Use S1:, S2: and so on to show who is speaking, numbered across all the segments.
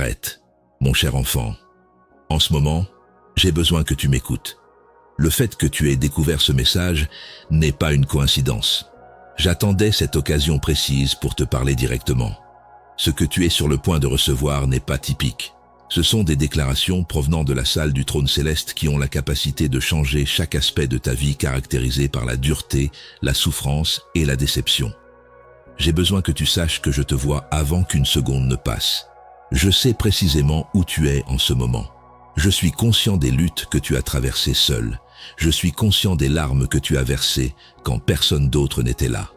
S1: Arrête, mon cher enfant. En ce moment, j'ai besoin que tu m'écoutes. Le fait que tu aies découvert ce message n'est pas une coïncidence. J'attendais cette occasion précise pour te parler directement. Ce que tu es sur le point de recevoir n'est pas typique. Ce sont des déclarations provenant de la salle du trône céleste qui ont la capacité de changer chaque aspect de ta vie caractérisé par la dureté, la souffrance et la déception. J'ai besoin que tu saches que je te vois avant qu'une seconde ne passe. Je sais précisément où tu es en ce moment. Je suis conscient des luttes que tu as traversées seul. Je suis conscient des larmes que tu as versées quand personne d'autre n'était là.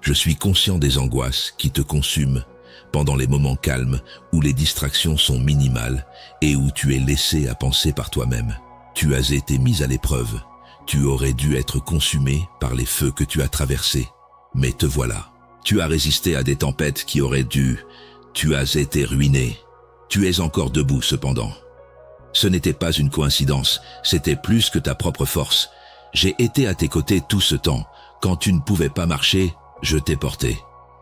S1: Je suis conscient des angoisses qui te consument pendant les moments calmes où les distractions sont minimales et où tu es laissé à penser par toi-même. Tu as été mis à l'épreuve. Tu aurais dû être consumé par les feux que tu as traversés. Mais te voilà. Tu as résisté à des tempêtes qui auraient dû. Tu as été ruiné. Tu es encore debout cependant. Ce n'était pas une coïncidence, c'était plus que ta propre force. J'ai été à tes côtés tout ce temps. Quand tu ne pouvais pas marcher, je t'ai porté.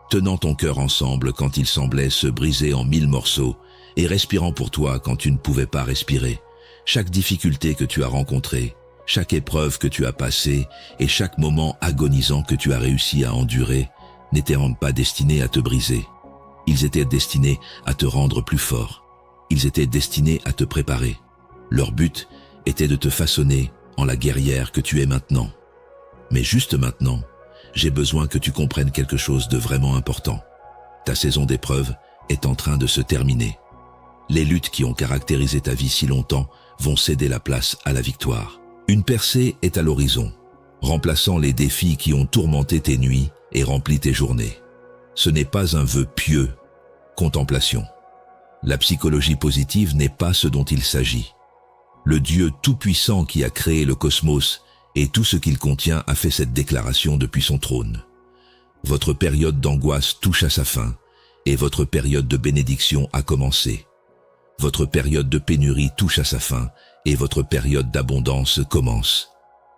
S1: Tenant ton cœur ensemble quand il semblait se briser en 1000 morceaux, et respirant pour toi quand tu ne pouvais pas respirer. Chaque difficulté que tu as rencontrée, chaque épreuve que tu as passée, et chaque moment agonisant que tu as réussi à endurer, n'étaient pas destinés à te briser. Ils étaient destinés à te rendre plus fort. Ils étaient destinés à te préparer. Leur but était de te façonner en la guerrière que tu es maintenant. Mais juste maintenant, j'ai besoin que tu comprennes quelque chose de vraiment important. Ta saison d'épreuve est en train de se terminer. Les luttes qui ont caractérisé ta vie si longtemps vont céder la place à la victoire. Une percée est à l'horizon, remplaçant les défis qui ont tourmenté tes nuits et rempli tes journées. Ce n'est pas un vœu pieux, contemplation. La psychologie positive n'est pas ce dont il s'agit. Le Dieu tout-puissant qui a créé le cosmos et tout ce qu'il contient a fait cette déclaration depuis son trône. Votre période d'angoisse touche à sa fin et votre période de bénédiction a commencé. Votre période de pénurie touche à sa fin et votre période d'abondance commence.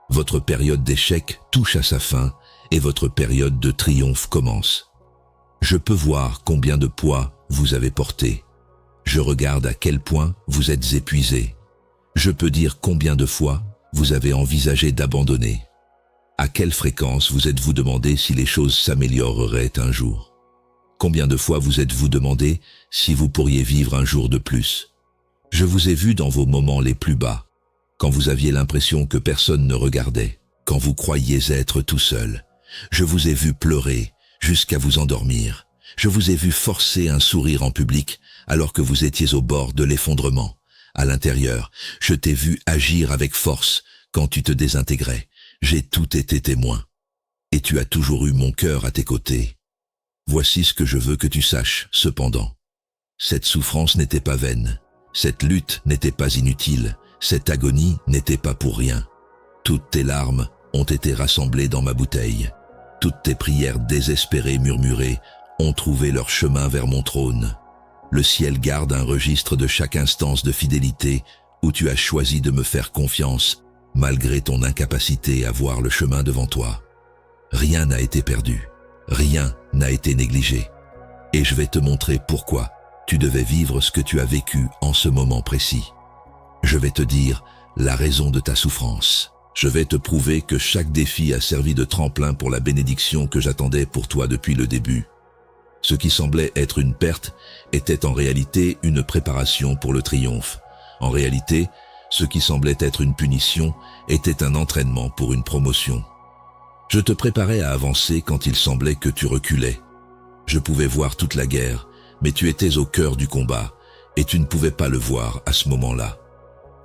S1: Votre période d'échec touche à sa fin et votre période de triomphe commence. Je peux voir combien de poids vous avez porté. Je regarde à quel point vous êtes épuisé. Je peux dire combien de fois vous avez envisagé d'abandonner. À quelle fréquence vous êtes-vous demandé si les choses s'amélioreraient un jour? Combien de fois vous êtes-vous demandé si vous pourriez vivre un jour de plus? Je vous ai vu dans vos moments les plus bas, quand vous aviez l'impression que personne ne regardait, quand vous croyiez être tout seul. Je vous ai vu pleurer jusqu'à vous endormir. Je vous ai vu forcer un sourire en public alors que vous étiez au bord de l'effondrement. À l'intérieur, je t'ai vu agir avec force quand tu te désintégrais. J'ai tout été témoin. Et tu as toujours eu mon cœur à tes côtés. Voici ce que je veux que tu saches, cependant. Cette souffrance n'était pas vaine. Cette lutte n'était pas inutile. Cette agonie n'était pas pour rien. Toutes tes larmes ont été rassemblées dans ma bouteille. Toutes tes prières désespérées murmurées ont trouvé leur chemin vers mon trône. Le ciel garde un registre de chaque instance de fidélité où tu as choisi de me faire confiance malgré ton incapacité à voir le chemin devant toi. Rien n'a été perdu, rien n'a été négligé. Et je vais te montrer pourquoi tu devais vivre ce que tu as vécu en ce moment précis. Je vais te dire la raison de ta souffrance. Je vais te prouver que chaque défi a servi de tremplin pour la bénédiction que j'attendais pour toi depuis le début. Ce qui semblait être une perte était en réalité une préparation pour le triomphe. En réalité, ce qui semblait être une punition était un entraînement pour une promotion. Je te préparais à avancer quand il semblait que tu reculais. Je pouvais voir toute la guerre, mais tu étais au cœur du combat, et tu ne pouvais pas le voir à ce moment-là.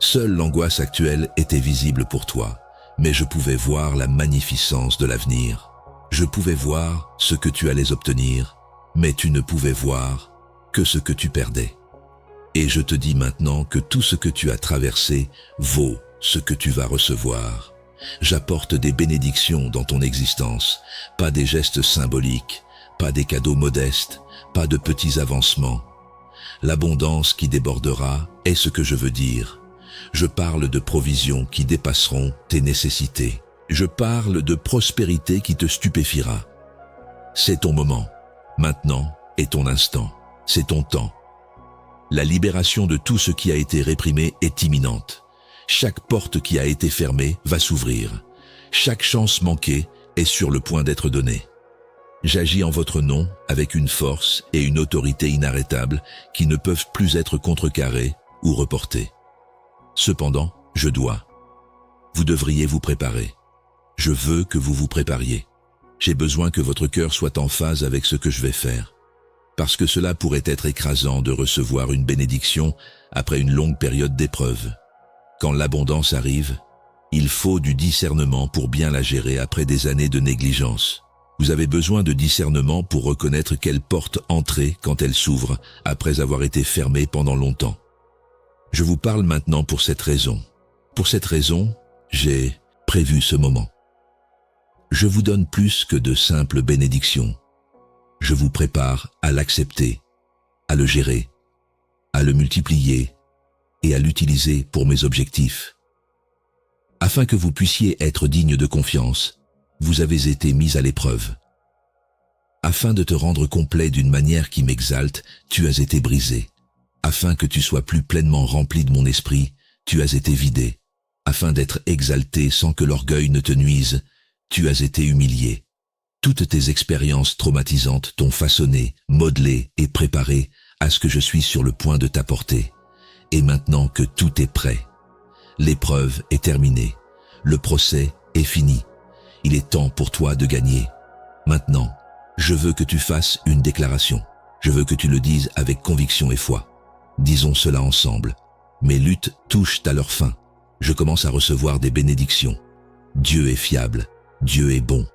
S1: Seule l'angoisse actuelle était visible pour toi, mais je pouvais voir la magnificence de l'avenir. Je pouvais voir ce que tu allais obtenir, mais tu ne pouvais voir que ce que tu perdais. Et je te dis maintenant que tout ce que tu as traversé vaut ce que tu vas recevoir. J'apporte des bénédictions dans ton existence, pas des gestes symboliques, pas des cadeaux modestes, pas de petits avancements. L'abondance qui débordera est ce que je veux dire. Je parle de provisions qui dépasseront tes nécessités. Je parle de prospérité qui te stupéfiera. C'est ton moment. Maintenant est ton instant. C'est ton temps. La libération de tout ce qui a été réprimé est imminente. Chaque porte qui a été fermée va s'ouvrir. Chaque chance manquée est sur le point d'être donnée. J'agis en votre nom avec une force et une autorité inarrêtables qui ne peuvent plus être contrecarrées ou reportées. Cependant, je dois. Vous devriez vous préparer. Je veux que vous vous prépariez. J'ai besoin que votre cœur soit en phase avec ce que je vais faire. Parce que cela pourrait être écrasant de recevoir une bénédiction après une longue période d'épreuve. Quand l'abondance arrive, il faut du discernement pour bien la gérer après des années de négligence. Vous avez besoin de discernement pour reconnaître quelle porte entrer quand elle s'ouvre après avoir été fermée pendant longtemps. Je vous parle maintenant pour cette raison. Pour cette raison, j'ai prévu ce moment. Je vous donne plus que de simples bénédictions. Je vous prépare à l'accepter, à le gérer, à le multiplier et à l'utiliser pour mes objectifs. Afin que vous puissiez être digne de confiance, vous avez été mis à l'épreuve. Afin de te rendre complet d'une manière qui m'exalte, tu as été brisé. Afin que tu sois plus pleinement rempli de mon esprit, tu as été vidé. Afin d'être exalté sans que l'orgueil ne te nuise, tu as été humilié. Toutes tes expériences traumatisantes t'ont façonné, modelé et préparé à ce que je suis sur le point de t'apporter. Et maintenant que tout est prêt, l'épreuve est terminée, le procès est fini. Il est temps pour toi de gagner. Maintenant, je veux que tu fasses une déclaration. Je veux que tu le dises avec conviction et foi. Disons cela ensemble. Mes luttes touchent à leur fin. Je commence à recevoir des bénédictions. Dieu est fiable. Dieu est bon.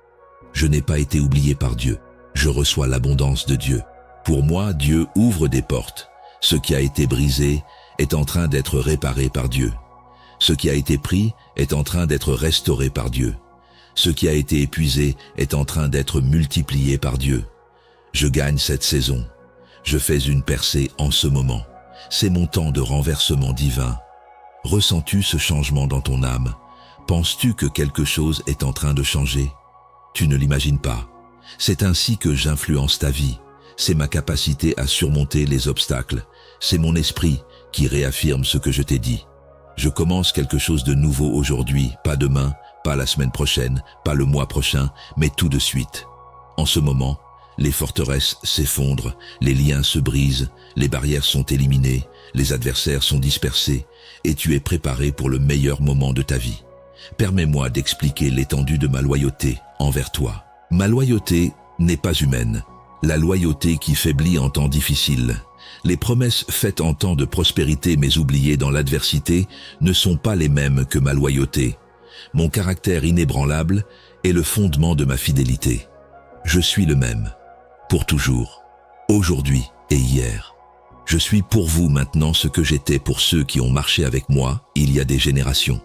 S1: Je n'ai pas été oublié par Dieu. Je reçois l'abondance de Dieu. Pour moi, Dieu ouvre des portes. Ce qui a été brisé est en train d'être réparé par Dieu. Ce qui a été pris est en train d'être restauré par Dieu. Ce qui a été épuisé est en train d'être multiplié par Dieu. Je gagne cette saison. Je fais une percée en ce moment. C'est mon temps de renversement divin. Ressens-tu ce changement dans ton âme? Penses-tu que quelque chose est en train de changer? Tu ne l'imagines pas. C'est ainsi que j'influence ta vie. C'est ma capacité à surmonter les obstacles. C'est mon esprit qui réaffirme ce que je t'ai dit. Je commence quelque chose de nouveau aujourd'hui, pas demain, pas la semaine prochaine, pas le mois prochain, mais tout de suite. En ce moment, les forteresses s'effondrent, les liens se brisent, les barrières sont éliminées, les adversaires sont dispersés, et tu es préparé pour le meilleur moment de ta vie. Permets-moi d'expliquer l'étendue de ma loyauté envers toi. Ma loyauté n'est pas humaine. La loyauté qui faiblit en temps difficile. Les promesses faites en temps de prospérité mais oubliées dans l'adversité ne sont pas les mêmes que ma loyauté. Mon caractère inébranlable est le fondement de ma fidélité. Je suis le même, pour toujours, aujourd'hui et hier. Je suis pour vous maintenant ce que j'étais pour ceux qui ont marché avec moi il y a des générations.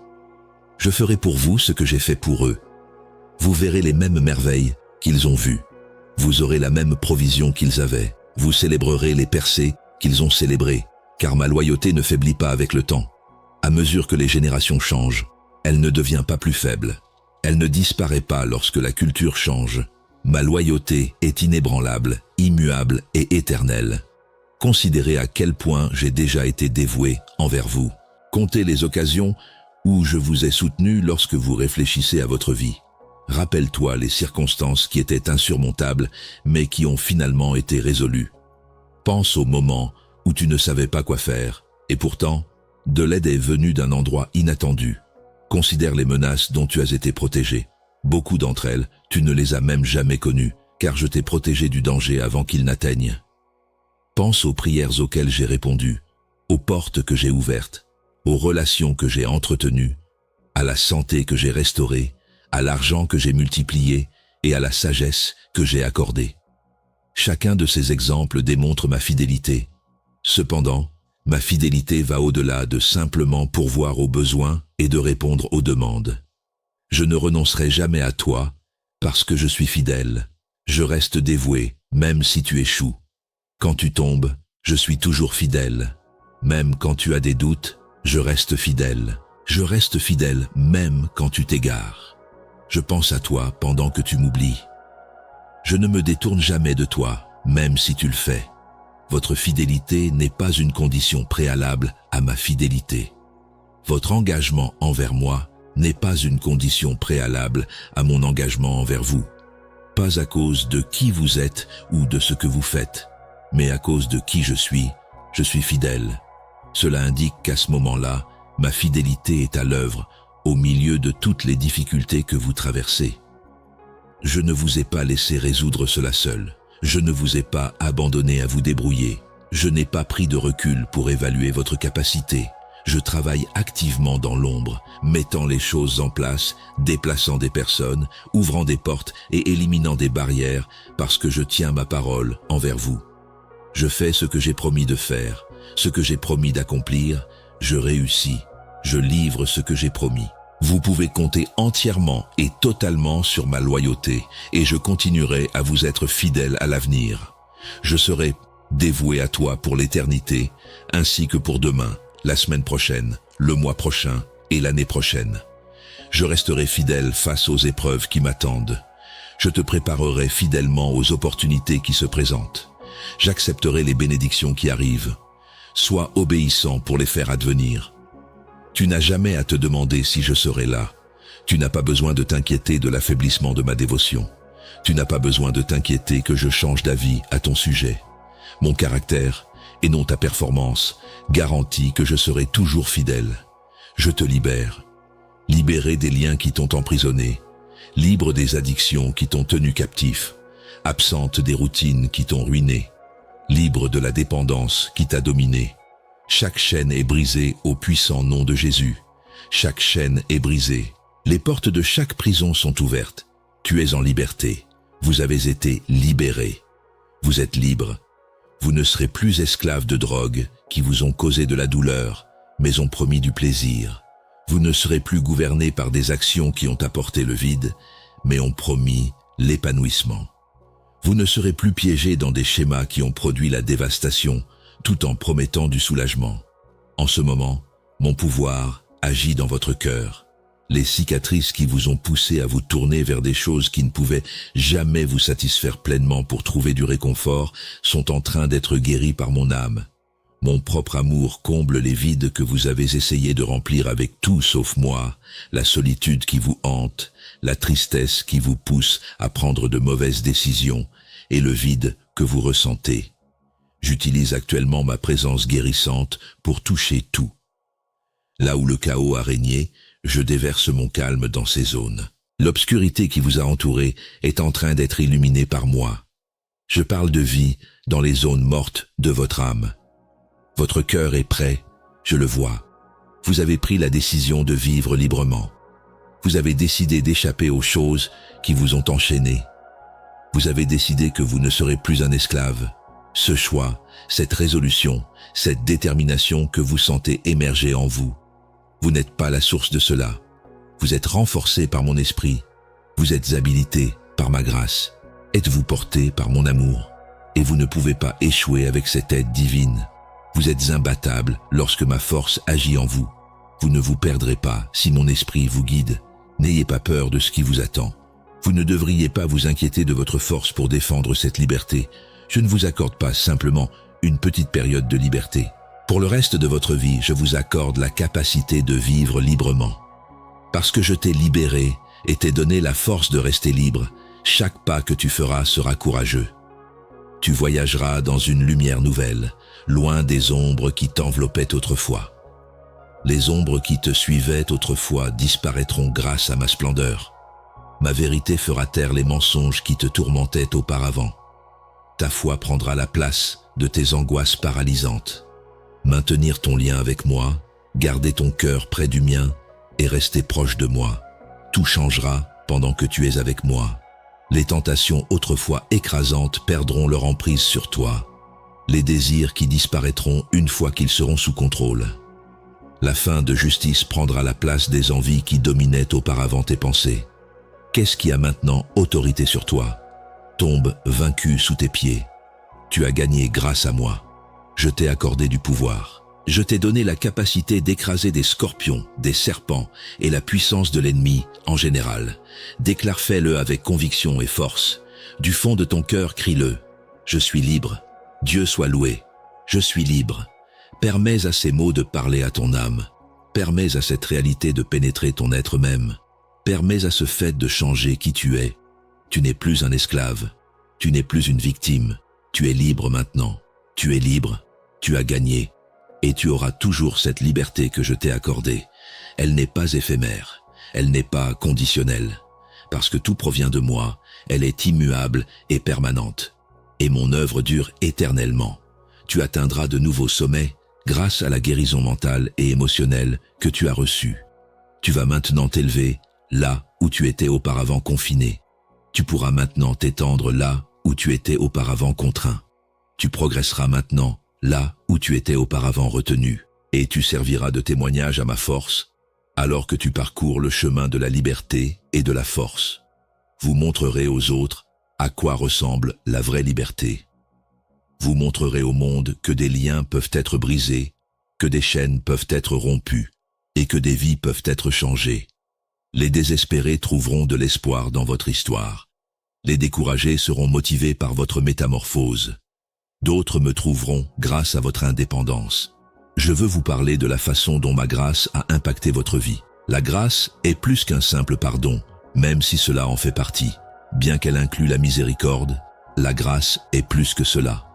S1: Je ferai pour vous ce que j'ai fait pour eux. Vous verrez les mêmes merveilles qu'ils ont vues. Vous aurez la même provision qu'ils avaient. Vous célébrerez les percées qu'ils ont célébrées, car ma loyauté ne faiblit pas avec le temps. À mesure que les générations changent, elle ne devient pas plus faible. Elle ne disparaît pas lorsque la culture change. Ma loyauté est inébranlable, immuable et éternelle. Considérez à quel point j'ai déjà été dévoué envers vous. Comptez les occasions où je vous ai soutenu lorsque vous réfléchissez à votre vie. Rappelle-toi les circonstances qui étaient insurmontables, mais qui ont finalement été résolues. Pense au moment où tu ne savais pas quoi faire, et pourtant, de l'aide est venue d'un endroit inattendu. Considère les menaces dont tu as été protégé. Beaucoup d'entre elles, tu ne les as même jamais connues, car je t'ai protégé du danger avant qu'il n'atteigne. Pense aux prières auxquelles j'ai répondu, aux portes que j'ai ouvertes, aux relations que j'ai entretenues, à la santé que j'ai restaurée, à l'argent que j'ai multiplié et à la sagesse que j'ai accordée. Chacun de ces exemples démontre ma fidélité. Cependant, ma fidélité va au-delà de simplement pourvoir aux besoins et de répondre aux demandes. Je ne renoncerai jamais à toi parce que je suis fidèle. Je reste dévoué, même si tu échoues. Quand tu tombes, je suis toujours fidèle. Même quand tu as des doutes, je reste fidèle. Je reste fidèle même quand tu t'égares. Je pense à toi pendant que tu m'oublies. Je ne me détourne jamais de toi, même si tu le fais. Votre fidélité n'est pas une condition préalable à ma fidélité. Votre engagement envers moi n'est pas une condition préalable à mon engagement envers vous. Pas à cause de qui vous êtes ou de ce que vous faites, mais à cause de qui je suis fidèle. Cela indique qu'à ce moment-là, ma fidélité est à l'œuvre, au milieu de toutes les difficultés que vous traversez. Je ne vous ai pas laissé résoudre cela seul. Je ne vous ai pas abandonné à vous débrouiller. Je n'ai pas pris de recul pour évaluer votre capacité. Je travaille activement dans l'ombre, mettant les choses en place, déplaçant des personnes, ouvrant des portes et éliminant des barrières parce que je tiens ma parole envers vous. Je fais ce que j'ai promis de faire, ce que j'ai promis d'accomplir, je réussis, je livre ce que j'ai promis. Vous pouvez compter entièrement et totalement sur ma loyauté et je continuerai à vous être fidèle à l'avenir. Je serai dévoué à toi pour l'éternité, ainsi que pour demain, la semaine prochaine, le mois prochain et l'année prochaine. Je resterai fidèle face aux épreuves qui m'attendent. Je te préparerai fidèlement aux opportunités qui se présentent. J'accepterai les bénédictions qui arrivent. Sois obéissant pour les faire advenir. Tu n'as jamais à te demander si je serai là. Tu n'as pas besoin de t'inquiéter de l'affaiblissement de ma dévotion. Tu n'as pas besoin de t'inquiéter que je change d'avis à ton sujet. Mon caractère, et non ta performance, garantit que je serai toujours fidèle. Je te libère. Libéré des liens qui t'ont emprisonné. Libre des addictions qui t'ont tenu captif. Absente des routines qui t'ont ruiné. Libre de la dépendance qui t'a dominé. Chaque chaîne est brisée au puissant nom de Jésus. Chaque chaîne est brisée. Les portes de chaque prison sont ouvertes. Tu es en liberté. Vous avez été libérés. Vous êtes libre. Vous ne serez plus esclaves de drogue qui vous ont causé de la douleur, mais ont promis du plaisir. Vous ne serez plus gouvernés par des actions qui ont apporté le vide, mais ont promis l'épanouissement. Vous ne serez plus piégés dans des schémas qui ont produit la dévastation, tout en promettant du soulagement. En ce moment, mon pouvoir agit dans votre cœur. Les cicatrices qui vous ont poussé à vous tourner vers des choses qui ne pouvaient jamais vous satisfaire pleinement pour trouver du réconfort sont en train d'être guéries par mon âme. Mon propre amour comble les vides que vous avez essayé de remplir avec tout sauf moi, la solitude qui vous hante, la tristesse qui vous pousse à prendre de mauvaises décisions et le vide que vous ressentez. J'utilise actuellement ma présence guérissante pour toucher tout. Là où le chaos a régné, je déverse mon calme dans ces zones. L'obscurité qui vous a entouré est en train d'être illuminée par moi. Je parle de vie dans les zones mortes de votre âme. Votre cœur est prêt, je le vois. Vous avez pris la décision de vivre librement. Vous avez décidé d'échapper aux choses qui vous ont enchaîné. Vous avez décidé que vous ne serez plus un esclave. Ce choix, cette résolution, cette détermination que vous sentez émerger en vous. Vous n'êtes pas la source de cela. Vous êtes renforcé par mon esprit. Vous êtes habilité par ma grâce. Êtes-vous porté par mon amour. Et vous ne pouvez pas échouer avec cette aide divine. Vous êtes imbattable lorsque ma force agit en vous. Vous ne vous perdrez pas si mon esprit vous guide. N'ayez pas peur de ce qui vous attend. Vous ne devriez pas vous inquiéter de votre force pour défendre cette liberté. Je ne vous accorde pas simplement une petite période de liberté. Pour le reste de votre vie, je vous accorde la capacité de vivre librement. Parce que je t'ai libéré et t'ai donné la force de rester libre, chaque pas que tu feras sera courageux. Tu voyageras dans une lumière nouvelle, loin des ombres qui t'enveloppaient autrefois. Les ombres qui te suivaient autrefois disparaîtront grâce à ma splendeur. Ma vérité fera taire les mensonges qui te tourmentaient auparavant. Ta foi prendra la place de tes angoisses paralysantes. Maintenir ton lien avec moi, garder ton cœur près du mien et rester proche de moi. Tout changera pendant que tu es avec moi. Les tentations autrefois écrasantes perdront leur emprise sur toi. Les désirs qui disparaîtront une fois qu'ils seront sous contrôle. La fin de justice prendra la place des envies qui dominaient auparavant tes pensées. Qu'est-ce qui a maintenant autorité sur toi? Tombe vaincu sous tes pieds. Tu as gagné grâce à moi. Je t'ai accordé du pouvoir. Je t'ai donné la capacité d'écraser des scorpions, des serpents et la puissance de l'ennemi en général. Déclare-le avec conviction et force. Du fond de ton cœur, crie-le. Je suis libre. Dieu soit loué. Je suis libre. Permets à ces mots de parler à ton âme. Permets à cette réalité de pénétrer ton être même. Permets à ce fait de changer qui tu es. Tu n'es plus un esclave. Tu n'es plus une victime. Tu es libre maintenant. Tu es libre. Tu as gagné. Et tu auras toujours cette liberté que je t'ai accordée. Elle n'est pas éphémère. Elle n'est pas conditionnelle. Parce que tout provient de moi, elle est immuable et permanente. Et mon œuvre dure éternellement. Tu atteindras de nouveaux sommets grâce à la guérison mentale et émotionnelle que tu as reçue. Tu vas maintenant t'élever là où tu étais auparavant confiné. Tu pourras maintenant t'étendre là où tu étais auparavant contraint. Tu progresseras maintenant là où tu étais auparavant retenu. Et tu serviras de témoignage à ma force alors que tu parcours le chemin de la liberté et de la force. Vous montrerez aux autres à quoi ressemble la vraie liberté. Vous montrerez au monde que des liens peuvent être brisés, que des chaînes peuvent être rompues et que des vies peuvent être changées. Les désespérés trouveront de l'espoir dans votre histoire. Les découragés seront motivés par votre métamorphose. D'autres me trouveront grâce à votre indépendance. Je veux vous parler de la façon dont ma grâce a impacté votre vie. La grâce est plus qu'un simple pardon, même si cela en fait partie. Bien qu'elle inclue la miséricorde, la grâce est plus que cela.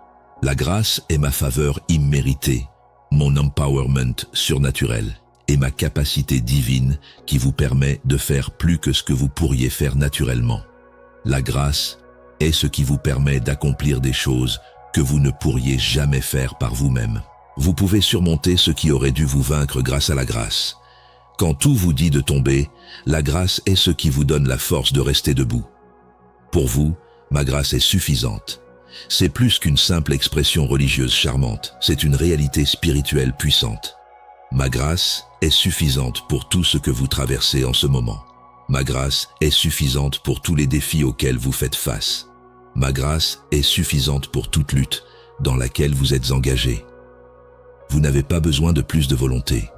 S1: La grâce est ma faveur imméritée, mon empowerment surnaturel et ma capacité divine qui vous permet de faire plus que ce que vous pourriez faire naturellement. La grâce est ce qui vous permet d'accomplir des choses que vous ne pourriez jamais faire par vous-même. Vous pouvez surmonter ce qui aurait dû vous vaincre grâce à la grâce. Quand tout vous dit de tomber, la grâce est ce qui vous donne la force de rester debout. Pour vous, ma grâce est suffisante. C'est plus qu'une simple expression religieuse charmante, c'est une réalité spirituelle puissante. Ma grâce est suffisante pour tout ce que vous traversez en ce moment. Ma grâce est suffisante pour tous les défis auxquels vous faites face. Ma grâce est suffisante pour toute lutte dans laquelle vous êtes engagé. Vous n'avez pas besoin de plus de volonté.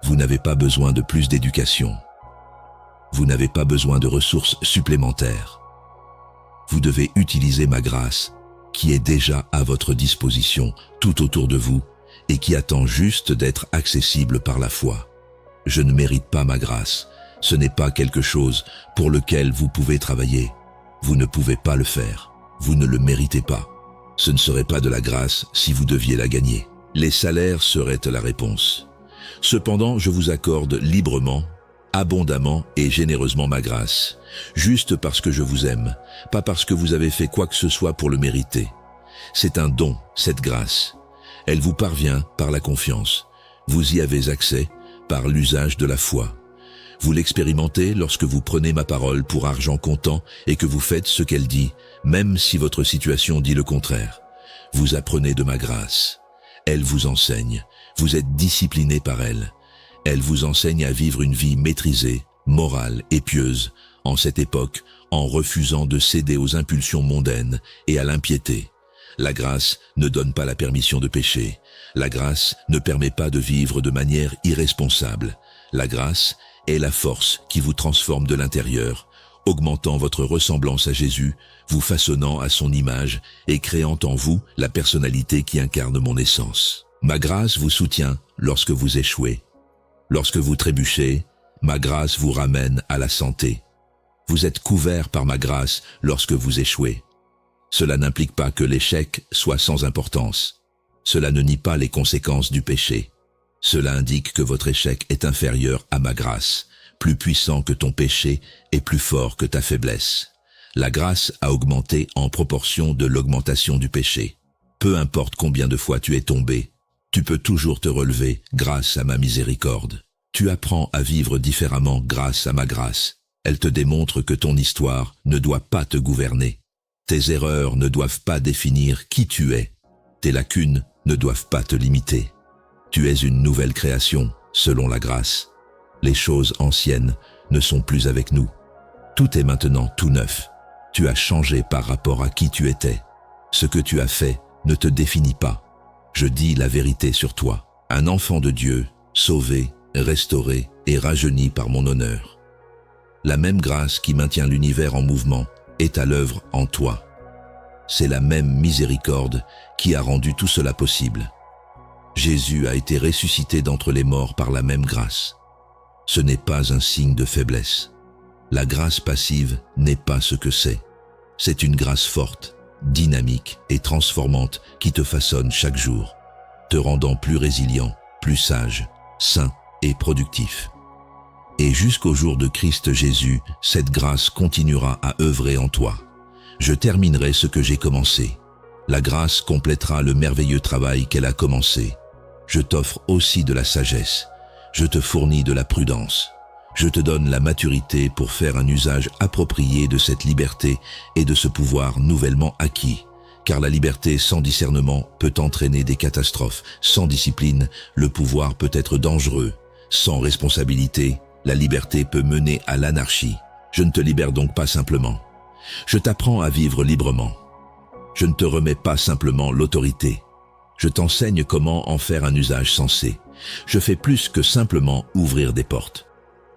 S1: Vous n'avez pas besoin de plus d'éducation. Vous n'avez pas besoin de ressources supplémentaires. Vous devez utiliser ma grâce, qui est déjà à votre disposition tout autour de vous et qui attend juste d'être accessible par la foi. Je ne mérite pas ma grâce. Ce n'est pas quelque chose pour lequel vous pouvez travailler. Vous ne pouvez pas le faire. Vous ne le méritez pas. Ce ne serait pas de la grâce si vous deviez la gagner. Les salaires seraient la réponse. Cependant, je vous accorde librement, abondamment et généreusement ma grâce, juste parce que je vous aime, pas parce que vous avez fait quoi que ce soit pour le mériter. C'est un don, cette grâce. Elle vous parvient par la confiance. Vous y avez accès par l'usage de la foi. Vous l'expérimentez lorsque vous prenez ma parole pour argent comptant et que vous faites ce qu'elle dit, même si votre situation dit le contraire. Vous apprenez de ma grâce. Elle vous enseigne. Vous êtes discipliné par elle. Elle vous enseigne à vivre une vie maîtrisée, morale et pieuse, en cette époque, en refusant de céder aux impulsions mondaines et à l'impiété. La grâce ne donne pas la permission de pécher. La grâce ne permet pas de vivre de manière irresponsable. La grâce est la force qui vous transforme de l'intérieur, augmentant votre ressemblance à Jésus, vous façonnant à son image et créant en vous la personnalité qui incarne mon essence. Ma grâce vous soutient lorsque vous échouez. Lorsque vous trébuchez, ma grâce vous ramène à la santé. Vous êtes couvert par ma grâce lorsque vous échouez. Cela n'implique pas que l'échec soit sans importance. Cela ne nie pas les conséquences du péché. Cela indique que votre échec est inférieur à ma grâce, plus puissant que ton péché et plus fort que ta faiblesse. La grâce a augmenté en proportion de l'augmentation du péché. Peu importe combien de fois tu es tombé, tu peux toujours te relever grâce à ma miséricorde. Tu apprends à vivre différemment grâce à ma grâce. Elle te démontre que ton histoire ne doit pas te gouverner. Tes erreurs ne doivent pas définir qui tu es. Tes lacunes ne doivent pas te limiter. Tu es une nouvelle création, selon la grâce. Les choses anciennes ne sont plus avec nous. Tout est maintenant tout neuf. Tu as changé par rapport à qui tu étais. Ce que tu as fait ne te définit pas. Je dis la vérité sur toi. Un enfant de Dieu, sauvé, restauré et rajeuni par mon honneur. La même grâce qui maintient l'univers en mouvement est à l'œuvre en toi. C'est la même miséricorde qui a rendu tout cela possible. Jésus a été ressuscité d'entre les morts par la même grâce. Ce n'est pas un signe de faiblesse. La grâce passive n'est pas ce que c'est. C'est une grâce forte, dynamique et transformante qui te façonne chaque jour, te rendant plus résilient, plus sage, sain et productif. Et jusqu'au jour de Christ Jésus, cette grâce continuera à œuvrer en toi. Je terminerai ce que j'ai commencé. La grâce complétera le merveilleux travail qu'elle a commencé. Je t'offre aussi de la sagesse. Je te fournis de la prudence. Je te donne la maturité pour faire un usage approprié de cette liberté et de ce pouvoir nouvellement acquis. Car la liberté sans discernement peut entraîner des catastrophes. Sans discipline, le pouvoir peut être dangereux. Sans responsabilité, la liberté peut mener à l'anarchie. Je ne te libère donc pas simplement. Je t'apprends à vivre librement. Je ne te remets pas simplement l'autorité. Je t'enseigne comment en faire un usage sensé. Je fais plus que simplement ouvrir des portes.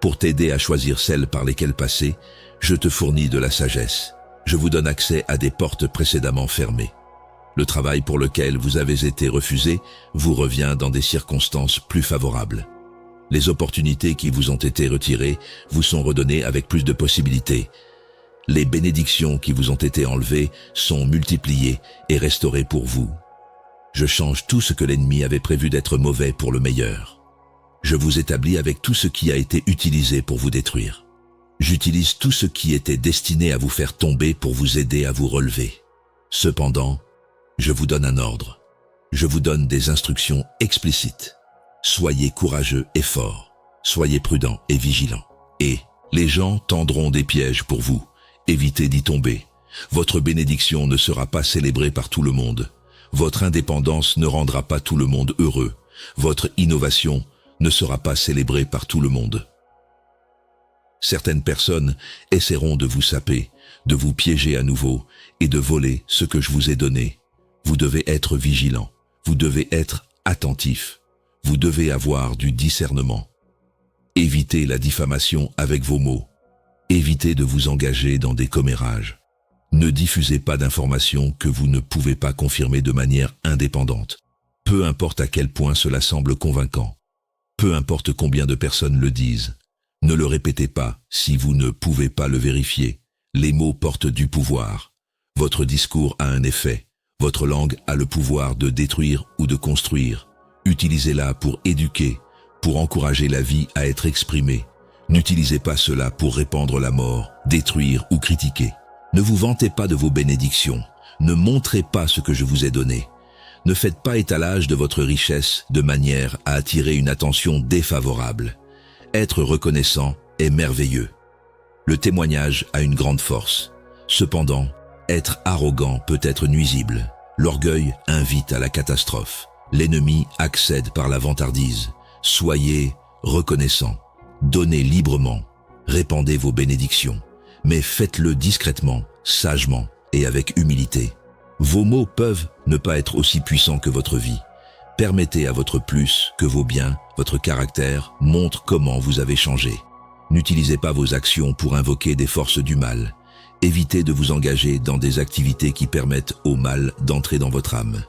S1: Pour t'aider à choisir celles par lesquelles passer, je te fournis de la sagesse. Je vous donne accès à des portes précédemment fermées. Le travail pour lequel vous avez été refusé vous revient dans des circonstances plus favorables. Les opportunités qui vous ont été retirées vous sont redonnées avec plus de possibilités. Les bénédictions qui vous ont été enlevées sont multipliées et restaurées pour vous. Je change tout ce que l'ennemi avait prévu d'être mauvais pour le meilleur. Je vous établis avec tout ce qui a été utilisé pour vous détruire. J'utilise tout ce qui était destiné à vous faire tomber pour vous aider à vous relever. Cependant, je vous donne un ordre. Je vous donne des instructions explicites. Soyez courageux et forts. Soyez prudents et vigilants. Et les gens tendront des pièges pour vous. Évitez d'y tomber. Votre bénédiction ne sera pas célébrée par tout le monde. Votre indépendance ne rendra pas tout le monde heureux. Votre innovation ne sera pas célébrée par tout le monde. Certaines personnes essaieront de vous saper, de vous piéger à nouveau et de voler ce que je vous ai donné. Vous devez être vigilant. Vous devez être attentif. Vous devez avoir du discernement. Évitez la diffamation avec vos mots. Évitez de vous engager dans des commérages. Ne diffusez pas d'informations que vous ne pouvez pas confirmer de manière indépendante. Peu importe à quel point cela semble convaincant. Peu importe combien de personnes le disent. Ne le répétez pas si vous ne pouvez pas le vérifier. Les mots portent du pouvoir. Votre discours a un effet. Votre langue a le pouvoir de détruire ou de construire. Utilisez-la pour éduquer, pour encourager la vie à être exprimée. N'utilisez pas cela pour répandre la mort, détruire ou critiquer. Ne vous vantez pas de vos bénédictions. Ne montrez pas ce que je vous ai donné. Ne faites pas étalage de votre richesse de manière à attirer une attention défavorable. Être reconnaissant est merveilleux. Le témoignage a une grande force. Cependant, être arrogant peut être nuisible. L'orgueil invite à la catastrophe. L'ennemi accède par la vantardise. Soyez reconnaissant. Donnez librement. Répandez vos bénédictions. Mais faites-le discrètement, sagement et avec humilité. Vos mots peuvent ne pas être aussi puissants que votre vie. Permettez à votre plus que vos biens, votre caractère, montrent comment vous avez changé. N'utilisez pas vos actions pour invoquer des forces du mal. Évitez de vous engager dans des activités qui permettent au mal d'entrer dans votre âme.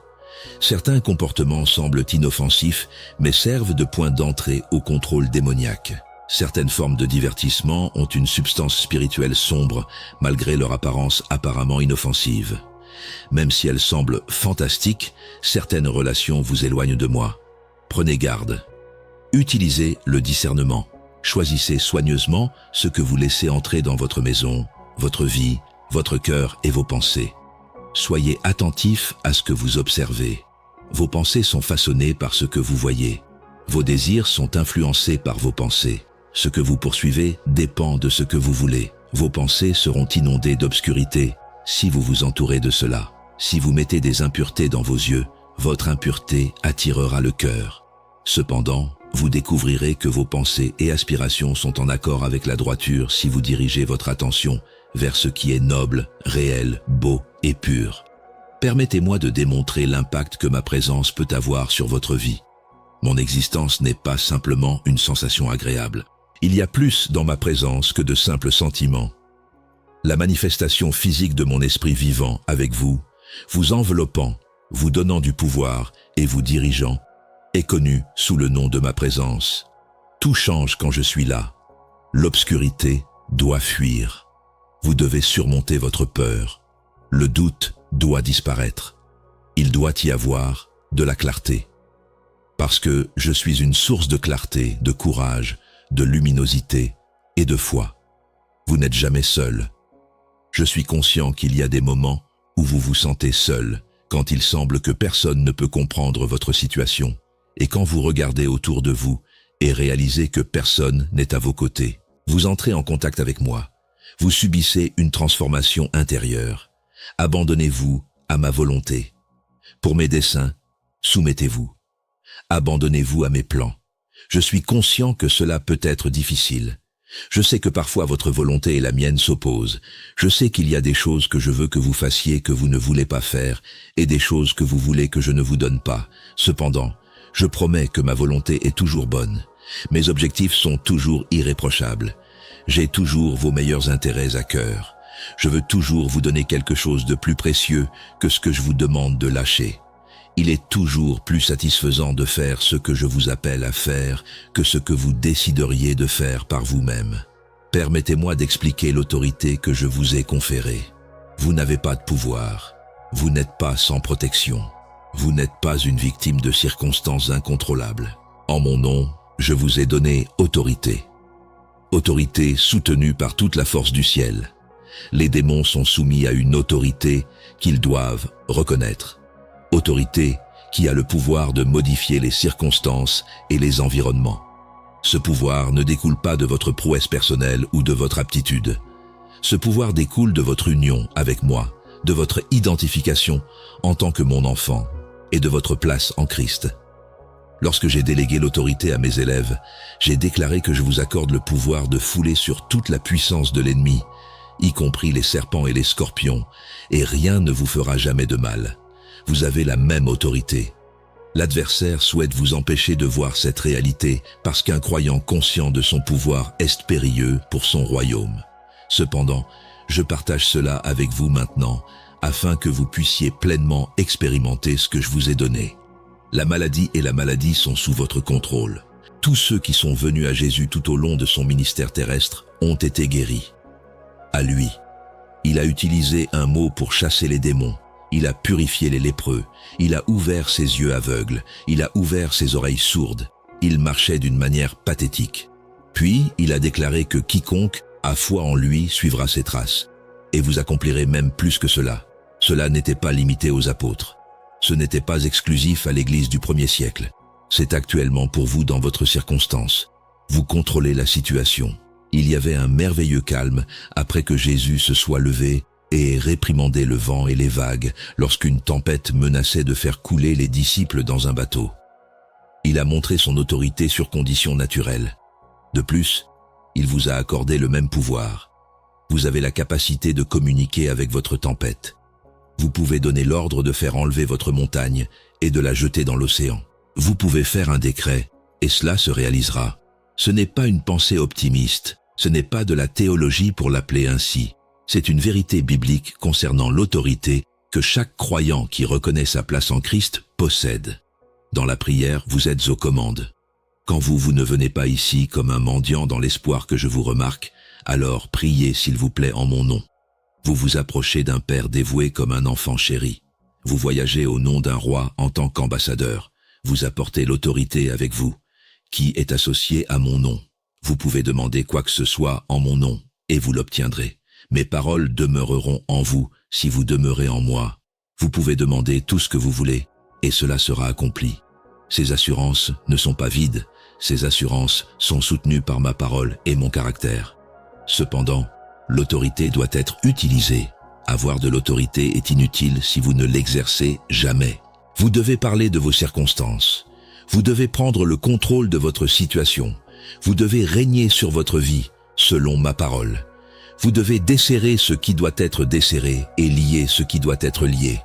S1: Certains comportements semblent inoffensifs, mais servent de point d'entrée au contrôle démoniaque. Certaines formes de divertissement ont une substance spirituelle sombre, malgré leur apparence apparemment inoffensive. Même si elles semblent fantastiques, certaines relations vous éloignent de moi. Prenez garde. Utilisez le discernement. Choisissez soigneusement ce que vous laissez entrer dans votre maison, votre vie, votre cœur et vos pensées. Soyez attentifs à ce que vous observez. Vos pensées sont façonnées par ce que vous voyez. Vos désirs sont influencés par vos pensées. Ce que vous poursuivez dépend de ce que vous voulez. Vos pensées seront inondées d'obscurité si vous vous entourez de cela. Si vous mettez des impuretés dans vos yeux, votre impureté attirera le cœur. Cependant, vous découvrirez que vos pensées et aspirations sont en accord avec la droiture si vous dirigez votre attention vers ce qui est noble, réel, beau et pur. Permettez-moi de démontrer l'impact que ma présence peut avoir sur votre vie. Mon existence n'est pas simplement une sensation agréable. Il y a plus dans ma présence que de simples sentiments. La manifestation physique de mon esprit vivant avec vous vous enveloppant, vous donnant du pouvoir et vous dirigeant, est connu sous le nom de ma présence. Tout change quand je suis là. L'obscurité doit fuir. Vous devez surmonter votre peur. Le doute doit disparaître. Il doit y avoir de la clarté. Parce que je suis une source de clarté, de courage, de luminosité et de foi. Vous n'êtes jamais seul. Je suis conscient qu'il y a des moments où vous vous sentez seul, quand il semble que personne ne peut comprendre votre situation, et quand vous regardez autour de vous et réalisez que personne n'est à vos côtés. Vous entrez en contact avec moi. Vous subissez une transformation intérieure. Abandonnez-vous à ma volonté. Pour mes desseins, soumettez-vous. Abandonnez-vous à mes plans. Je suis conscient que cela peut être difficile. Je sais que parfois votre volonté et la mienne s'opposent. Je sais qu'il y a des choses que je veux que vous fassiez que vous ne voulez pas faire et des choses que vous voulez que je ne vous donne pas. Cependant, je promets que ma volonté est toujours bonne. Mes objectifs sont toujours irréprochables. J'ai toujours vos meilleurs intérêts à cœur. Je veux toujours vous donner quelque chose de plus précieux que ce que je vous demande de lâcher. Il est toujours plus satisfaisant de faire ce que je vous appelle à faire que ce que vous décideriez de faire par vous-même. Permettez-moi d'expliquer l'autorité que je vous ai conférée. Vous n'avez pas de pouvoir. Vous n'êtes pas sans protection. Vous n'êtes pas une victime de circonstances incontrôlables. En mon nom, je vous ai donné autorité. Autorité soutenue par toute la force du ciel. Les démons sont soumis à une autorité qu'ils doivent reconnaître. Autorité qui a le pouvoir de modifier les circonstances et les environnements. Ce pouvoir ne découle pas de votre prouesse personnelle ou de votre aptitude. Ce pouvoir découle de votre union avec moi, de votre identification en tant que mon enfant et de votre place en Christ. Lorsque j'ai délégué l'autorité à mes élèves, j'ai déclaré que je vous accorde le pouvoir de fouler sur toute la puissance de l'ennemi, y compris les serpents et les scorpions, et rien ne vous fera jamais de mal. Vous avez la même autorité. L'adversaire souhaite vous empêcher de voir cette réalité parce qu'un croyant conscient de son pouvoir est périlleux pour son royaume. Cependant, je partage cela avec vous maintenant afin que vous puissiez pleinement expérimenter ce que je vous ai donné. La maladie et la maladie sont sous votre contrôle. Tous ceux qui sont venus à Jésus tout au long de son ministère terrestre ont été guéris. À lui, il a utilisé un mot pour chasser les démons. Il a purifié les lépreux, il a ouvert ses yeux aveugles, il a ouvert ses oreilles sourdes. Il marchait d'une manière pathétique. Puis, il a déclaré que quiconque a foi en lui suivra ses traces. Et vous accomplirez même plus que cela. Cela n'était pas limité aux apôtres. Ce n'était pas exclusif à l'Église du 1er siècle. C'est actuellement pour vous dans votre circonstance. Vous contrôlez la situation. Il y avait un merveilleux calme après que Jésus se soit levé et réprimandé le vent et les vagues lorsqu'une tempête menaçait de faire couler les disciples dans un bateau. Il a montré son autorité sur conditions naturelles. De plus, il vous a accordé le même pouvoir. Vous avez la capacité de communiquer avec votre tempête. Vous pouvez donner l'ordre de faire enlever votre montagne et de la jeter dans l'océan. Vous pouvez faire un décret et cela se réalisera. Ce n'est pas une pensée optimiste, ce n'est pas de la théologie pour l'appeler ainsi. C'est une vérité biblique concernant l'autorité que chaque croyant qui reconnaît sa place en Christ possède. Dans la prière, vous êtes aux commandes. Quand vous ne venez pas ici comme un mendiant dans l'espoir que je vous remarque, alors priez s'il vous plaît en mon nom. Vous vous approchez d'un père dévoué comme un enfant chéri. Vous voyagez au nom d'un roi en tant qu'ambassadeur. Vous apportez l'autorité avec vous, qui est associée à mon nom. Vous pouvez demander quoi que ce soit en mon nom, et vous l'obtiendrez. Mes paroles demeureront en vous si vous demeurez en moi. Vous pouvez demander tout ce que vous voulez, et cela sera accompli. Ces assurances ne sont pas vides, ces assurances sont soutenues par ma parole et mon caractère. Cependant, l'autorité doit être utilisée. Avoir de l'autorité est inutile si vous ne l'exercez jamais. Vous devez parler de vos circonstances. Vous devez prendre le contrôle de votre situation. Vous devez régner sur votre vie, selon ma parole. Vous devez desserrer ce qui doit être desserré et lier ce qui doit être lié.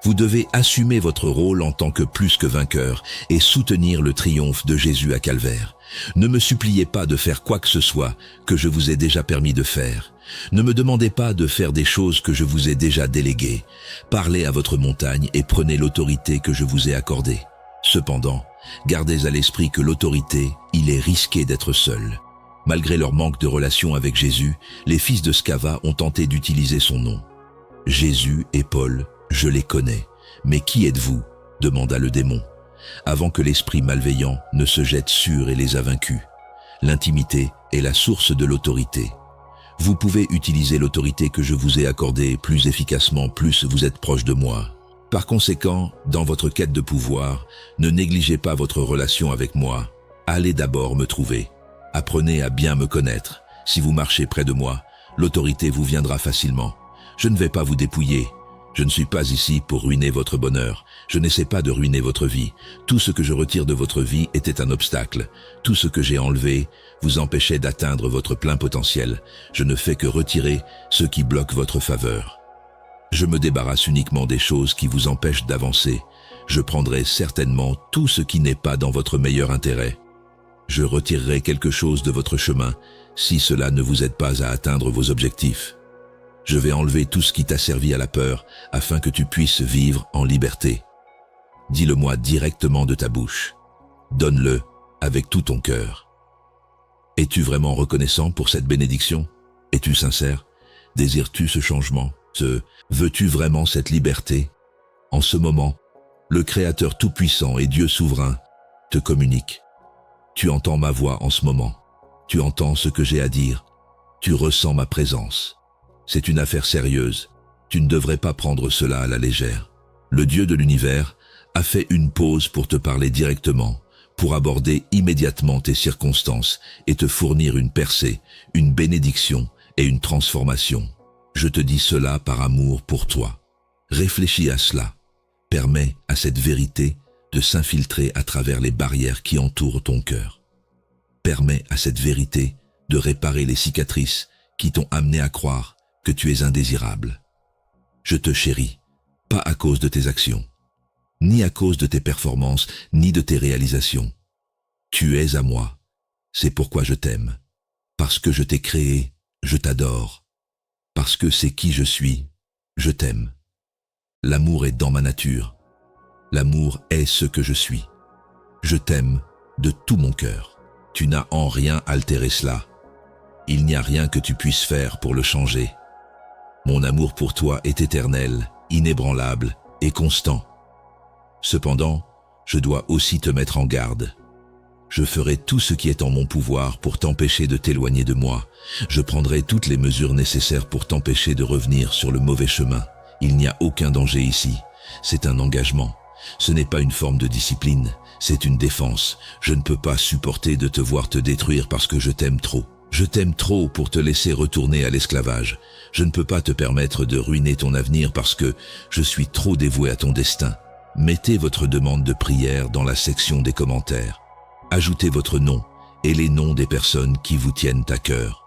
S1: Vous devez assumer votre rôle en tant que plus que vainqueur et soutenir le triomphe de Jésus à Calvaire. Ne me suppliez pas de faire quoi que ce soit que je vous ai déjà permis de faire. Ne me demandez pas de faire des choses que je vous ai déjà déléguées. Parlez à votre montagne et prenez l'autorité que je vous ai accordée. Cependant, gardez à l'esprit que l'autorité, il est risqué d'être seul. Malgré leur manque de relation avec Jésus, les fils de Sceva ont tenté d'utiliser son nom. Jésus et Paul, je les connais. Mais qui êtes-vous ? Demanda le démon, avant que l'esprit malveillant ne se jette sur et les a vaincus. L'intimité est la source de l'autorité. Vous pouvez utiliser l'autorité que je vous ai accordée plus efficacement plus vous êtes proche de moi. Par conséquent, dans votre quête de pouvoir, ne négligez pas votre relation avec moi. Allez d'abord me trouver. Apprenez à bien me connaître. Si vous marchez près de moi, l'autorité vous viendra facilement. Je ne vais pas vous dépouiller. Je ne suis pas ici pour ruiner votre bonheur. Je n'essaie pas de ruiner votre vie. Tout ce que je retire de votre vie était un obstacle. Tout ce que j'ai enlevé vous empêchait d'atteindre votre plein potentiel. Je ne fais que retirer ce qui bloque votre faveur. Je me débarrasse uniquement des choses qui vous empêchent d'avancer. Je prendrai certainement tout ce qui n'est pas dans votre meilleur intérêt. Je retirerai quelque chose de votre chemin si cela ne vous aide pas à atteindre vos objectifs. Je vais enlever tout ce qui t'a servi à la peur afin que tu puisses vivre en liberté. Dis-le-moi directement de ta bouche. Donne-le avec tout ton cœur. Es-tu vraiment reconnaissant pour cette bénédiction? Es-tu sincère? Désires-tu ce changement? Veux-tu vraiment cette liberté? En ce moment, le Créateur Tout-Puissant et Dieu Souverain te communique. Tu entends ma voix en ce moment. Tu entends ce que j'ai à dire. Tu ressens ma présence. C'est une affaire sérieuse. Tu ne devrais pas prendre cela à la légère. Le Dieu de l'univers a fait une pause pour te parler directement, pour aborder immédiatement tes circonstances et te fournir une percée, une bénédiction et une transformation. Je te dis cela par amour pour toi. Réfléchis à cela. Permets à cette vérité de s'infiltrer à travers les barrières qui entourent ton cœur. Permets à cette vérité de réparer les cicatrices qui t'ont amené à croire que tu es indésirable. Je te chéris, pas à cause de tes actions, ni à cause de tes performances, ni de tes réalisations. Tu es à moi, c'est pourquoi je t'aime. Parce que je t'ai créé, je t'adore. Parce que c'est qui je suis, je t'aime. L'amour est dans ma nature. L'amour est ce que je suis. Je t'aime de tout mon cœur. Tu n'as en rien altéré cela. Il n'y a rien que tu puisses faire pour le changer. Mon amour pour toi est éternel, inébranlable et constant. Cependant, je dois aussi te mettre en garde. Je ferai tout ce qui est en mon pouvoir pour t'empêcher de t'éloigner de moi. Je prendrai toutes les mesures nécessaires pour t'empêcher de revenir sur le mauvais chemin. Il n'y a aucun danger ici. C'est un engagement. Ce n'est pas une forme de discipline, c'est une défense. Je ne peux pas supporter de te voir te détruire parce que je t'aime trop. Je t'aime trop pour te laisser retourner à l'esclavage. Je ne peux pas te permettre de ruiner ton avenir parce que je suis trop dévoué à ton destin. Mettez votre demande de prière dans la section des commentaires. Ajoutez votre nom et les noms des personnes qui vous tiennent à cœur.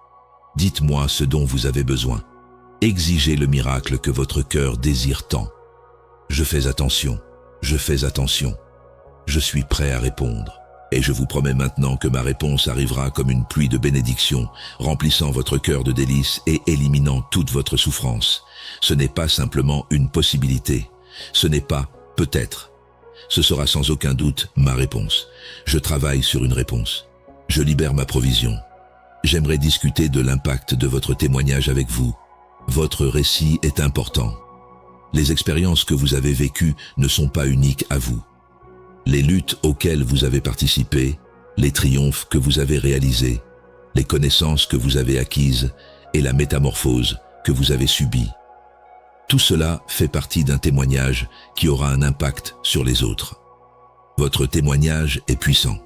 S1: Dites-moi ce dont vous avez besoin. Exigez le miracle que votre cœur désire tant. Je fais attention, je fais attention. Je suis prêt à répondre. Et je vous promets maintenant que ma réponse arrivera comme une pluie de bénédictions, remplissant votre cœur de délices et éliminant toute votre souffrance. Ce n'est pas simplement une possibilité. Ce n'est pas peut-être. Ce sera sans aucun doute ma réponse. Je travaille sur une réponse. Je libère ma provision. J'aimerais discuter de l'impact de votre témoignage avec vous. Votre récit est important. Les expériences que vous avez vécues ne sont pas uniques à vous. Les luttes auxquelles vous avez participé, les triomphes que vous avez réalisés, les connaissances que vous avez acquises et la métamorphose que vous avez subie. Tout cela fait partie d'un témoignage qui aura un impact sur les autres. Votre témoignage est puissant.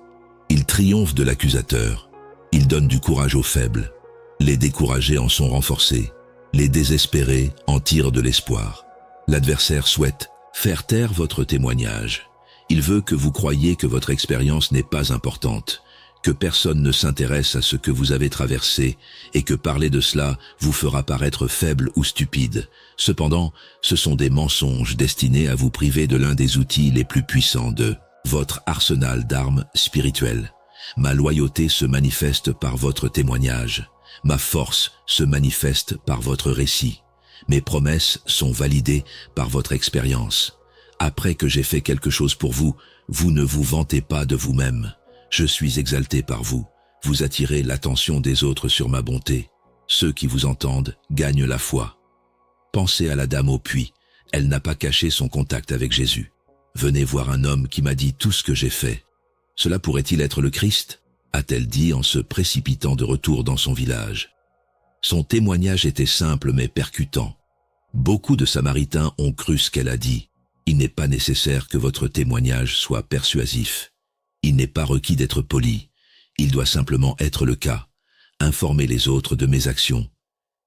S1: Il triomphe de l'accusateur. Il donne du courage aux faibles. Les découragés en sont renforcés. Les désespérés en tirent de l'espoir. L'adversaire souhaite faire taire votre témoignage. Il veut que vous croyiez que votre expérience n'est pas importante, que personne ne s'intéresse à ce que vous avez traversé et que parler de cela vous fera paraître faible ou stupide. Cependant, ce sont des mensonges destinés à vous priver de l'un des outils les plus puissants de votre arsenal d'armes spirituelles. Ma loyauté se manifeste par votre témoignage. Ma force se manifeste par votre récit. Mes promesses sont validées par votre expérience. Après que j'ai fait quelque chose pour vous, vous ne vous vantez pas de vous-même. Je suis exalté par vous. Vous attirez l'attention des autres sur ma bonté. Ceux qui vous entendent gagnent la foi. Pensez à la dame au puits. Elle n'a pas caché son contact avec Jésus. Venez voir un homme qui m'a dit tout ce que j'ai fait. Cela pourrait-il être le Christ ? A-t-elle dit en se précipitant de retour dans son village. Son témoignage était simple mais percutant. Beaucoup de Samaritains ont cru ce qu'elle a dit. Il n'est pas nécessaire que votre témoignage soit persuasif. Il n'est pas requis d'être poli. Il doit simplement être le cas. Informez les autres de mes actions.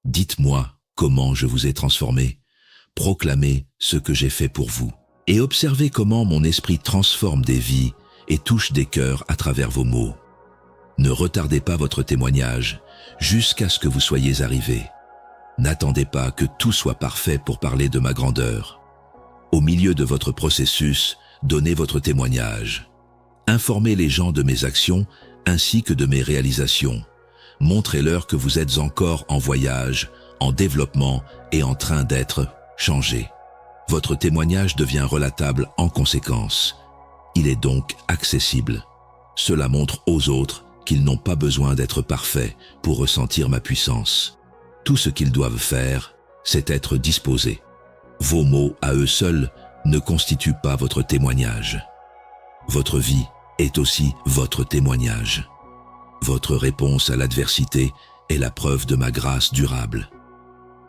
S1: Dites-moi comment je vous ai transformé. Proclamez ce que j'ai fait pour vous. Et observez comment mon esprit transforme des vies et touche des cœurs à travers vos mots. Ne retardez pas votre témoignage jusqu'à ce que vous soyez arrivés. N'attendez pas que tout soit parfait pour parler de ma grandeur. Au milieu de votre processus, donnez votre témoignage. Informez les gens de mes actions ainsi que de mes réalisations. Montrez-leur que vous êtes encore en voyage, en développement et en train d'être changé. Votre témoignage devient relatable en conséquence. Il est donc accessible. Cela montre aux autres qu'ils n'ont pas besoin d'être parfaits pour ressentir ma puissance. Tout ce qu'ils doivent faire, c'est être disposés. Vos mots à eux seuls ne constituent pas votre témoignage. Votre vie est aussi votre témoignage. Votre réponse à l'adversité est la preuve de ma grâce durable.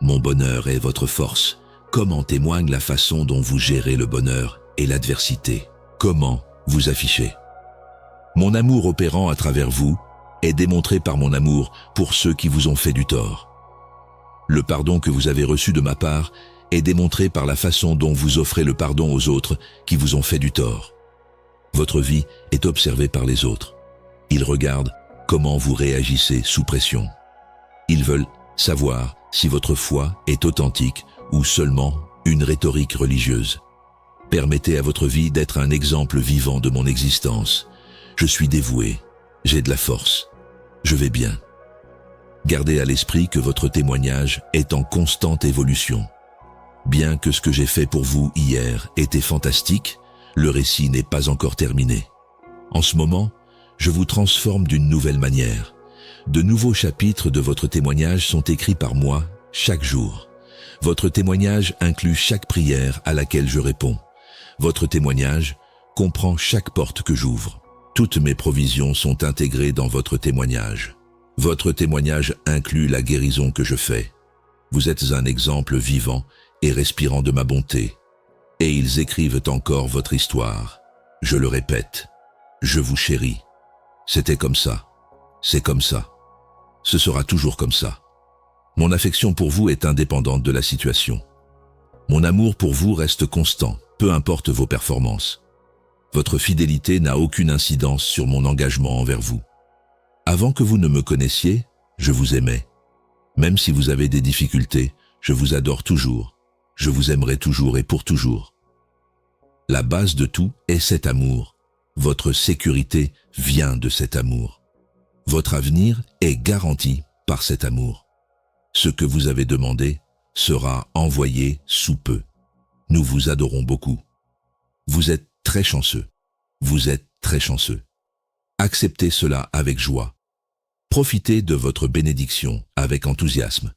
S1: Mon bonheur est votre force. Comme en témoigne la façon dont vous gérez le bonheur et l'adversité. Comment vous affichez. Mon amour opérant à travers vous est démontré par mon amour pour ceux qui vous ont fait du tort. Le pardon que vous avez reçu de ma part est démontré par la façon dont vous offrez le pardon aux autres qui vous ont fait du tort. Votre vie est observée par les autres. Ils regardent comment vous réagissez sous pression. Ils veulent savoir si votre foi est authentique ou seulement une rhétorique religieuse. Permettez à votre vie d'être un exemple vivant de mon existence. Je suis dévoué, j'ai de la force, je vais bien. Gardez à l'esprit que votre témoignage est en constante évolution. Bien que ce que j'ai fait pour vous hier était fantastique, le récit n'est pas encore terminé. En ce moment, je vous transforme d'une nouvelle manière. De nouveaux chapitres de votre témoignage sont écrits par moi chaque jour. Votre témoignage inclut chaque prière à laquelle je réponds. Votre témoignage comprend chaque porte que j'ouvre. Toutes mes provisions sont intégrées dans votre témoignage. Votre témoignage inclut la guérison que je fais. Vous êtes un exemple vivant et respirant de ma bonté. Et ils écrivent encore votre histoire. Je le répète, je vous chéris. C'était comme ça. C'est comme ça. Ce sera toujours comme ça. Mon affection pour vous est indépendante de la situation. Mon amour pour vous reste constant, peu importe vos performances. Votre fidélité n'a aucune incidence sur mon engagement envers vous. Avant que vous ne me connaissiez, je vous aimais. Même si vous avez des difficultés, je vous adore toujours. Je vous aimerai toujours et pour toujours. La base de tout est cet amour. Votre sécurité vient de cet amour. Votre avenir est garanti par cet amour. Ce que vous avez demandé sera envoyé sous peu. Nous vous adorons beaucoup. Vous êtes très chanceux. Vous êtes très chanceux. Acceptez cela avec joie. Profitez de votre bénédiction avec enthousiasme.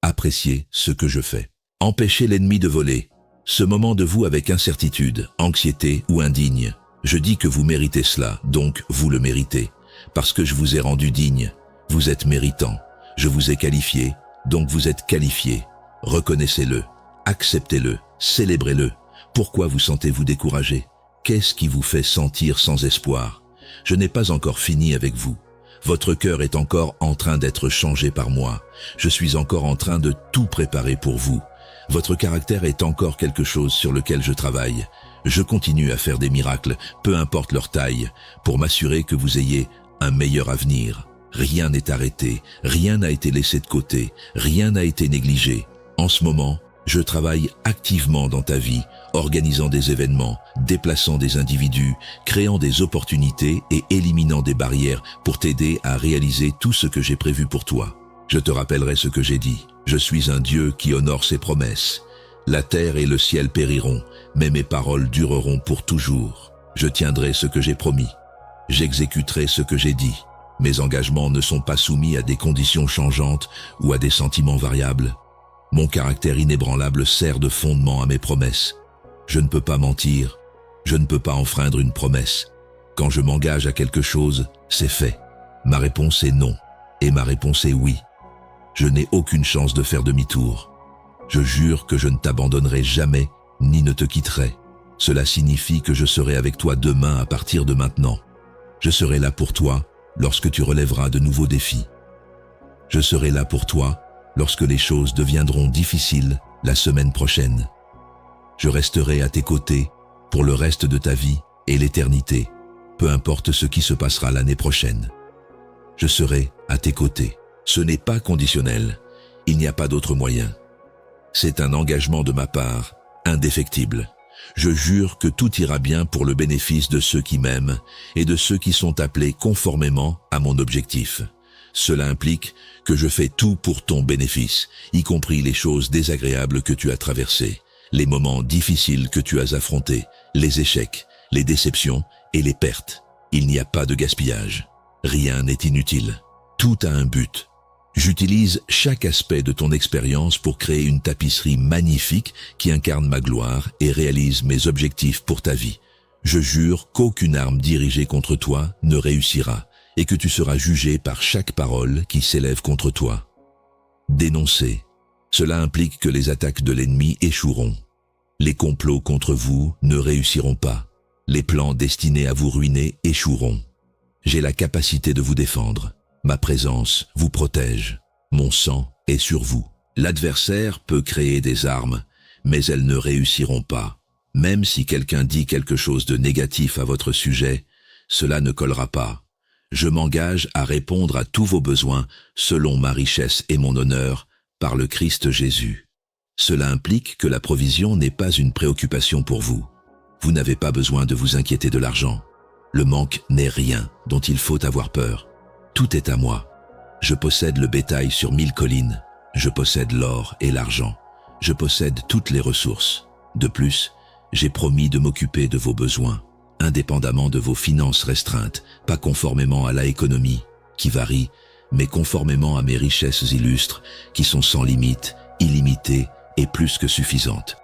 S1: Appréciez ce que je fais. Empêchez l'ennemi de voler. Ce moment de vous avec incertitude, anxiété ou indigne. Je dis que vous méritez cela, donc vous le méritez. Parce que je vous ai rendu digne. Vous êtes méritant. Je vous ai qualifié, donc vous êtes qualifié. Reconnaissez-le. Acceptez-le. Célébrez-le. Pourquoi vous sentez-vous découragé? Qu'est-ce qui vous fait sentir sans espoir? Je n'ai pas encore fini avec vous. Votre cœur est encore en train d'être changé par moi. Je suis encore en train de tout préparer pour vous. Votre caractère est encore quelque chose sur lequel je travaille. Je continue à faire des miracles, peu importe leur taille, pour m'assurer que vous ayez un meilleur avenir. Rien n'est arrêté, rien n'a été laissé de côté, rien n'a été négligé. En ce moment, je travaille activement dans ta vie, organisant des événements, déplaçant des individus, créant des opportunités et éliminant des barrières pour t'aider à réaliser tout ce que j'ai prévu pour toi. Je te rappellerai ce que j'ai dit. Je suis un Dieu qui honore ses promesses. La terre et le ciel périront, mais mes paroles dureront pour toujours. Je tiendrai ce que j'ai promis. J'exécuterai ce que j'ai dit. Mes engagements ne sont pas soumis à des conditions changeantes ou à des sentiments variables. Mon caractère inébranlable sert de fondement à mes promesses. Je ne peux pas mentir, je ne peux pas enfreindre une promesse. Quand je m'engage à quelque chose, c'est fait. Ma réponse est non, et ma réponse est oui. Je n'ai aucune chance de faire demi-tour. Je jure que je ne t'abandonnerai jamais, ni ne te quitterai. Cela signifie que je serai avec toi demain à partir de maintenant. Je serai là pour toi lorsque tu relèveras de nouveaux défis. Je serai là pour toi lorsque les choses deviendront difficiles la semaine prochaine. Je resterai à tes côtés pour le reste de ta vie et l'éternité, peu importe ce qui se passera l'année prochaine. Je serai à tes côtés. Ce n'est pas conditionnel, il n'y a pas d'autre moyen. C'est un engagement de ma part, indéfectible. Je jure que tout ira bien pour le bénéfice de ceux qui m'aiment et de ceux qui sont appelés conformément à mon objectif. Cela implique que je fais tout pour ton bénéfice, y compris les choses désagréables que tu as traversées, les moments difficiles que tu as affrontés, les échecs, les déceptions et les pertes. Il n'y a pas de gaspillage. Rien n'est inutile. Tout a un but. J'utilise chaque aspect de ton expérience pour créer une tapisserie magnifique qui incarne ma gloire et réalise mes objectifs pour ta vie. Je jure qu'aucune arme dirigée contre toi ne réussira et que tu seras jugé par chaque parole qui s'élève contre toi. Dénoncer. Cela implique que les attaques de l'ennemi échoueront. Les complots contre vous ne réussiront pas. Les plans destinés à vous ruiner échoueront. J'ai la capacité de vous défendre. Ma présence vous protège. Mon sang est sur vous. L'adversaire peut créer des armes, mais elles ne réussiront pas. Même si quelqu'un dit quelque chose de négatif à votre sujet, cela ne collera pas. Je m'engage à répondre à tous vos besoins selon ma richesse et mon honneur par le Christ Jésus. Cela implique que la provision n'est pas une préoccupation pour vous. Vous n'avez pas besoin de vous inquiéter de l'argent. Le manque n'est rien dont il faut avoir peur. Tout est à moi. Je possède le bétail sur 1000 collines. Je possède l'or et l'argent. Je possède toutes les ressources. De plus, j'ai promis de m'occuper de vos besoins, indépendamment de vos finances restreintes, pas conformément à la économie, qui varie, mais conformément à mes richesses illustres, qui sont sans limite, illimitées et plus que suffisantes.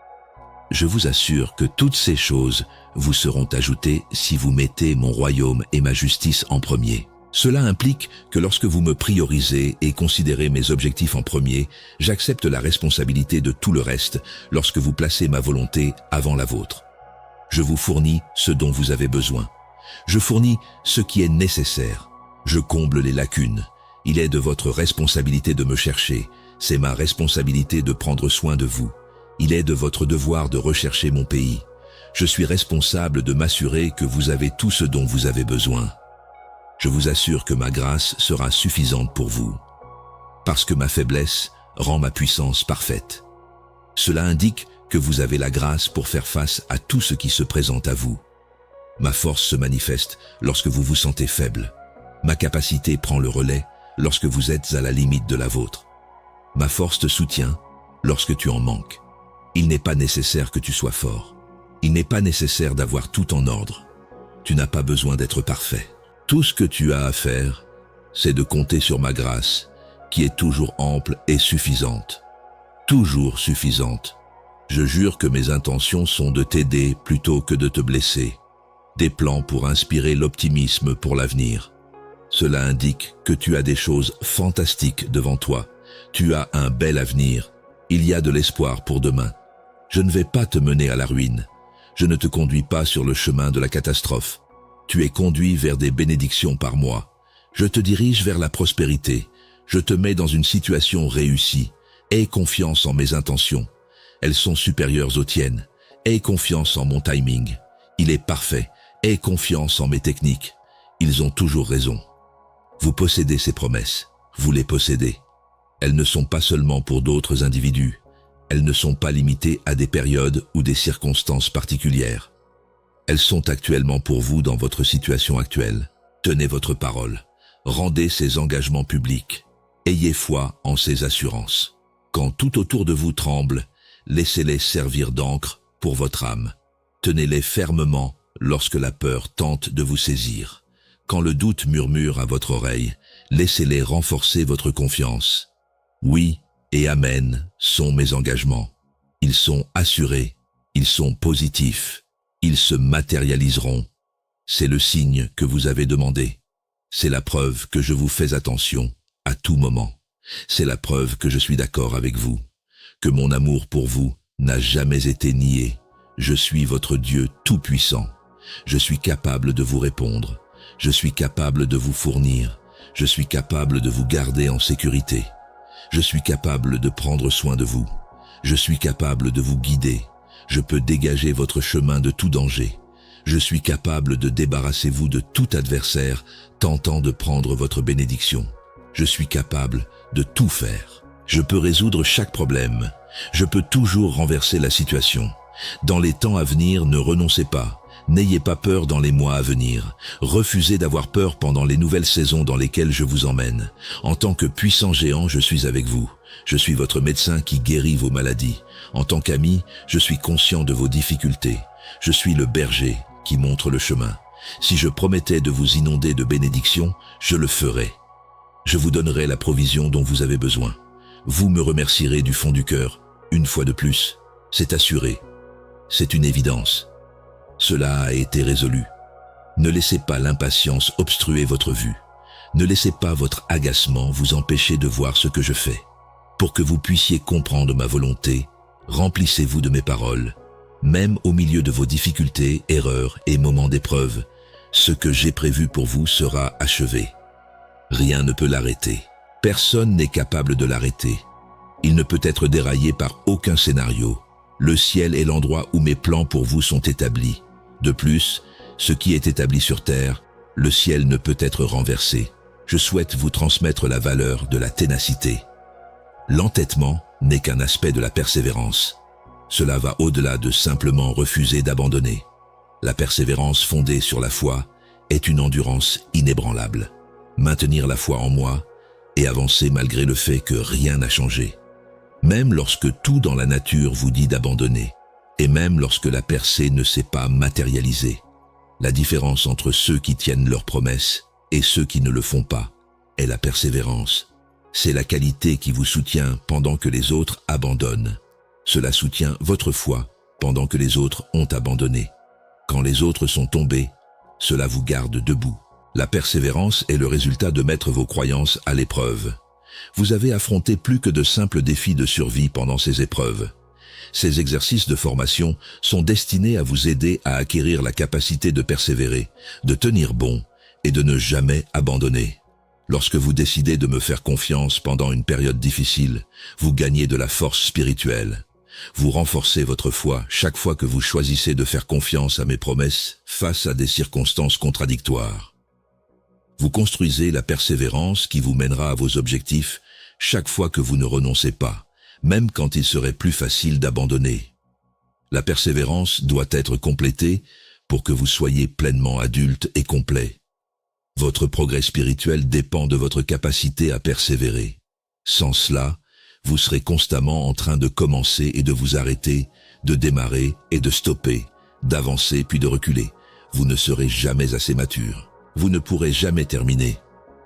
S1: Je vous assure que toutes ces choses vous seront ajoutées si vous mettez mon royaume et ma justice en premier. Cela implique que lorsque vous me priorisez et considérez mes objectifs en premier, j'accepte la responsabilité de tout le reste lorsque vous placez ma volonté avant la vôtre. Je vous fournis ce dont vous avez besoin. Je fournis ce qui est nécessaire. Je comble les lacunes. Il est de votre responsabilité de me chercher. C'est ma responsabilité de prendre soin de vous. Il est de votre devoir de rechercher mon pays. Je suis responsable de m'assurer que vous avez tout ce dont vous avez besoin. Je vous assure que ma grâce sera suffisante pour vous, parce que ma faiblesse rend ma puissance parfaite. Cela indique que vous avez la grâce pour faire face à tout ce qui se présente à vous. Ma force se manifeste lorsque vous vous sentez faible. Ma capacité prend le relais lorsque vous êtes à la limite de la vôtre. Ma force te soutient lorsque tu en manques. Il n'est pas nécessaire que tu sois fort. Il n'est pas nécessaire d'avoir tout en ordre. Tu n'as pas besoin d'être parfait. Tout ce que tu as à faire, c'est de compter sur ma grâce, qui est toujours ample et suffisante. Toujours suffisante. Je jure que mes intentions sont de t'aider plutôt que de te blesser. Des plans pour inspirer l'optimisme pour l'avenir. Cela indique que tu as des choses fantastiques devant toi. Tu as un bel avenir. Il y a de l'espoir pour demain. Je ne vais pas te mener à la ruine. Je ne te conduis pas sur le chemin de la catastrophe. Tu es conduit vers des bénédictions par moi. Je te dirige vers la prospérité. Je te mets dans une situation réussie. Aie confiance en mes intentions. Elles sont supérieures aux tiennes. Aie confiance en mon timing. Il est parfait. Aie confiance en mes techniques. Ils ont toujours raison. Vous possédez ces promesses, vous les possédez. Elles ne sont pas seulement pour d'autres individus, elles ne sont pas limitées à des périodes ou des circonstances particulières. Elles sont actuellement pour vous dans votre situation actuelle. Tenez votre parole, rendez ces engagements publics, ayez foi en ces assurances. Quand tout autour de vous tremble, laissez-les servir d'encre pour votre âme. Tenez-les fermement lorsque la peur tente de vous saisir. Quand le doute murmure à votre oreille, laissez-les renforcer votre confiance. Oui et Amen sont mes engagements. Ils sont assurés, ils sont positifs, ils se matérialiseront. C'est le signe que vous avez demandé. C'est la preuve que je vous fais attention à tout moment. C'est la preuve que je suis d'accord avec vous, que mon amour pour vous n'a jamais été nié. Je suis votre Dieu tout-puissant. Je suis capable de vous répondre. Je suis capable de vous fournir. Je suis capable de vous garder en sécurité. Je suis capable de prendre soin de vous. Je suis capable de vous guider. Je peux dégager votre chemin de tout danger. Je suis capable de débarrasser vous de tout adversaire tentant de prendre votre bénédiction. Je suis capable de tout faire. Je peux résoudre chaque problème. Je peux toujours renverser la situation. Dans les temps à venir, ne renoncez pas. N'ayez pas peur dans les mois à venir. Refusez d'avoir peur pendant les nouvelles saisons dans lesquelles je vous emmène. En tant que puissant géant, je suis avec vous. Je suis votre médecin qui guérit vos maladies. En tant qu'ami, je suis conscient de vos difficultés. Je suis le berger qui montre le chemin. Si je promettais de vous inonder de bénédictions, je le ferais. Je vous donnerai la provision dont vous avez besoin. Vous me remercierez du fond du cœur, une fois de plus. C'est assuré. C'est une évidence. Cela a été résolu. Ne laissez pas l'impatience obstruer votre vue. Ne laissez pas votre agacement vous empêcher de voir ce que je fais. Pour que vous puissiez comprendre ma volonté, remplissez-vous de mes paroles. Même au milieu de vos difficultés, erreurs et moments d'épreuve, ce que j'ai prévu pour vous sera achevé. Rien ne peut l'arrêter. Personne n'est capable de l'arrêter. Il ne peut être déraillé par aucun scénario. Le ciel est l'endroit où mes plans pour vous sont établis. De plus, ce qui est établi sur terre, le ciel ne peut être renversé. Je souhaite vous transmettre la valeur de la ténacité. L'entêtement n'est qu'un aspect de la persévérance. Cela va au-delà de simplement refuser d'abandonner. La persévérance fondée sur la foi est une endurance inébranlable. Maintenir la foi en moi et avancer malgré le fait que rien n'a changé. Même lorsque tout dans la nature vous dit d'abandonner, et même lorsque la percée ne s'est pas matérialisée. La différence entre ceux qui tiennent leurs promesses et ceux qui ne le font pas est la persévérance. C'est la qualité qui vous soutient pendant que les autres abandonnent. Cela soutient votre foi pendant que les autres ont abandonné. Quand les autres sont tombés, cela vous garde debout. La persévérance est le résultat de mettre vos croyances à l'épreuve. Vous avez affronté plus que de simples défis de survie pendant ces épreuves. Ces exercices de formation sont destinés à vous aider à acquérir la capacité de persévérer, de tenir bon et de ne jamais abandonner. Lorsque vous décidez de me faire confiance pendant une période difficile, vous gagnez de la force spirituelle. Vous renforcez votre foi chaque fois que vous choisissez de faire confiance à mes promesses face à des circonstances contradictoires. Vous construisez la persévérance qui vous mènera à vos objectifs chaque fois que vous ne renoncez pas, même quand il serait plus facile d'abandonner. La persévérance doit être complétée pour que vous soyez pleinement adulte et complet. Votre progrès spirituel dépend de votre capacité à persévérer. Sans cela, vous serez constamment en train de commencer et de vous arrêter, de démarrer et de stopper, d'avancer puis de reculer. Vous ne serez jamais assez mature. Vous ne pourrez jamais terminer.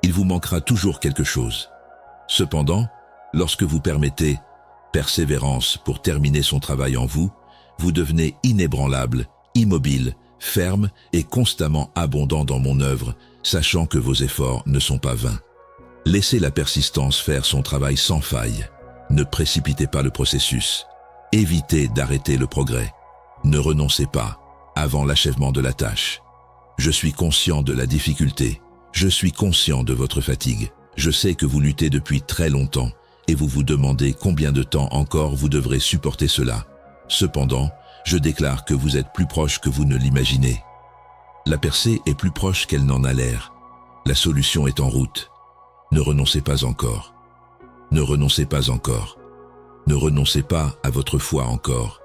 S1: Il vous manquera toujours quelque chose. Cependant, lorsque vous permettez persévérance pour terminer son travail en vous, vous devenez inébranlable, immobile, ferme et constamment abondant dans mon œuvre, sachant que vos efforts ne sont pas vains. Laissez la persistance faire son travail sans faille. Ne précipitez pas le processus. Évitez d'arrêter le progrès. Ne renoncez pas avant l'achèvement de la tâche. Je suis conscient de la difficulté. Je suis conscient de votre fatigue. Je sais que vous luttez depuis très longtemps et vous vous demandez combien de temps encore vous devrez supporter cela. Cependant, je déclare que vous êtes plus proche que vous ne l'imaginez. La percée est plus proche qu'elle n'en a l'air. La solution est en route. Ne renoncez pas encore. Ne renoncez pas encore. Ne renoncez pas à votre foi encore.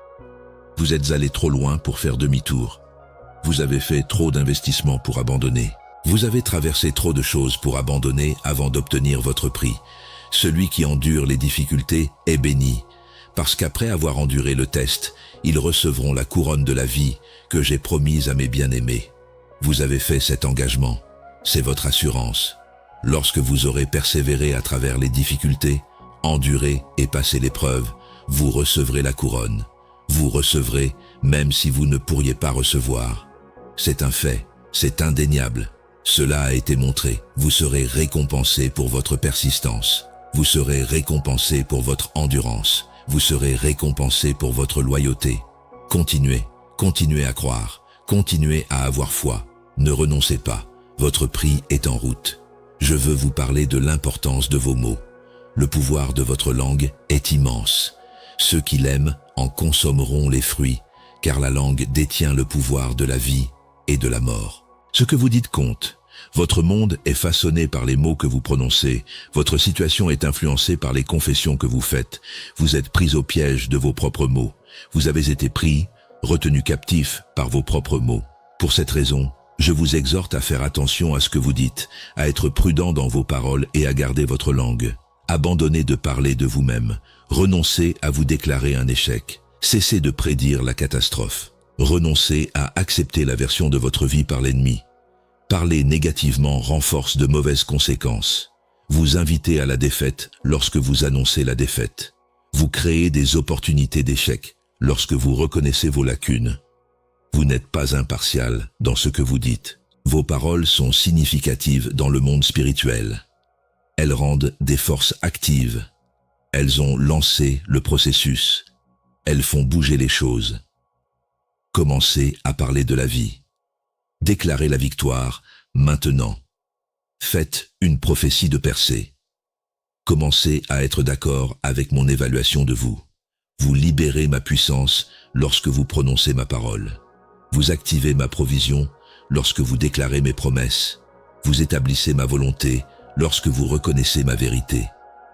S1: Vous êtes allé trop loin pour faire demi-tour. Vous avez fait trop d'investissements pour abandonner. Vous avez traversé trop de choses pour abandonner avant d'obtenir votre prix. Celui qui endure les difficultés est béni, parce qu'après avoir enduré le test, ils recevront la couronne de la vie que j'ai promise à mes bien-aimés. Vous avez fait cet engagement. C'est votre assurance. Lorsque vous aurez persévéré à travers les difficultés, enduré et passé l'épreuve, vous recevrez la couronne. Vous recevrez même si vous ne pourriez pas recevoir. C'est un fait, c'est indéniable. Cela a été montré. Vous serez récompensé pour votre persistance. Vous serez récompensé pour votre endurance. Vous serez récompensé pour votre loyauté. Continuez, continuez à croire, continuez à avoir foi. Ne renoncez pas, votre prix est en route. Je veux vous parler de l'importance de vos mots. Le pouvoir de votre langue est immense. Ceux qui l'aiment en consommeront les fruits, car la langue détient le pouvoir de la vie et de la mort. Ce que vous dites compte. Votre monde est façonné par les mots que vous prononcez. Votre situation est influencée par les confessions que vous faites. Vous êtes pris au piège de vos propres mots. Vous avez été pris, retenu captif par vos propres mots. Pour cette raison, je vous exhorte à faire attention à ce que vous dites, à être prudent dans vos paroles et à garder votre langue. Abandonnez de parler de vous-même. Renoncez à vous déclarer un échec. Cessez de prédire la catastrophe. Renoncez à accepter la version de votre vie par l'ennemi. Parler négativement renforce de mauvaises conséquences. Vous invitez à la défaite lorsque vous annoncez la défaite. Vous créez des opportunités d'échec lorsque vous reconnaissez vos lacunes. Vous n'êtes pas impartial dans ce que vous dites. Vos paroles sont significatives dans le monde spirituel. Elles rendent des forces actives. Elles ont lancé le processus. Elles font bouger les choses. Commencez à parler de la vie. Déclarez la victoire maintenant. Faites une prophétie de percée. Commencez à être d'accord avec mon évaluation de vous. Vous libérez ma puissance lorsque vous prononcez ma parole. Vous activez ma provision lorsque vous déclarez mes promesses. Vous établissez ma volonté lorsque vous reconnaissez ma vérité.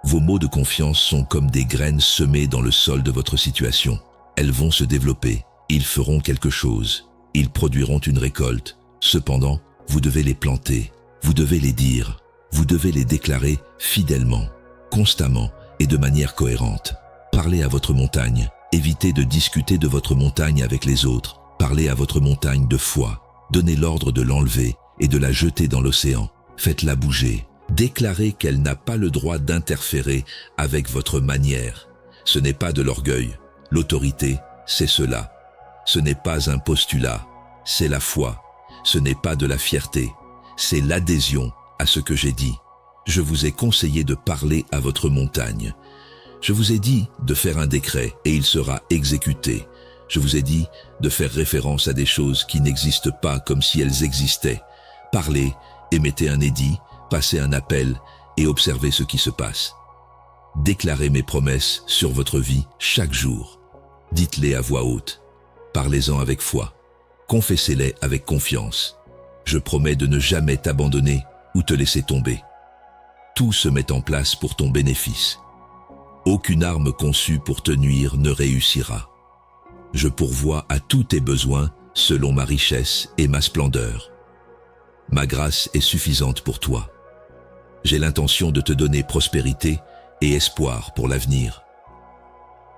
S1: Vos mots de confiance sont comme des graines semées dans le sol de votre situation. Elles vont se développer. Ils feront quelque chose. Ils produiront une récolte. Cependant, vous devez les planter. Vous devez les dire. Vous devez les déclarer fidèlement, constamment et de manière cohérente. Parlez à votre montagne. Évitez de discuter de votre montagne avec les autres. Parlez à votre montagne de foi. Donnez l'ordre de l'enlever et de la jeter dans l'océan. Faites-la bouger. Déclarez qu'elle n'a pas le droit d'interférer avec votre manière. Ce n'est pas de l'orgueil. L'autorité, c'est cela. Ce n'est pas un postulat, c'est la foi. Ce n'est pas de la fierté, c'est l'adhésion à ce que j'ai dit. Je vous ai conseillé de parler à votre montagne. Je vous ai dit de faire un décret et il sera exécuté. Je vous ai dit de faire référence à des choses qui n'existent pas comme si elles existaient. Parlez, émettez un édit, passez un appel et observez ce qui se passe. Déclarez mes promesses sur votre vie chaque jour. Dites-les à voix haute. Parlez-en avec foi. Confessez-les avec confiance. Je promets de ne jamais t'abandonner ou te laisser tomber. Tout se met en place pour ton bénéfice. Aucune arme conçue pour te nuire ne réussira. Je pourvois à tous tes besoins selon ma richesse et ma splendeur. Ma grâce est suffisante pour toi. J'ai l'intention de te donner prospérité et espoir pour l'avenir.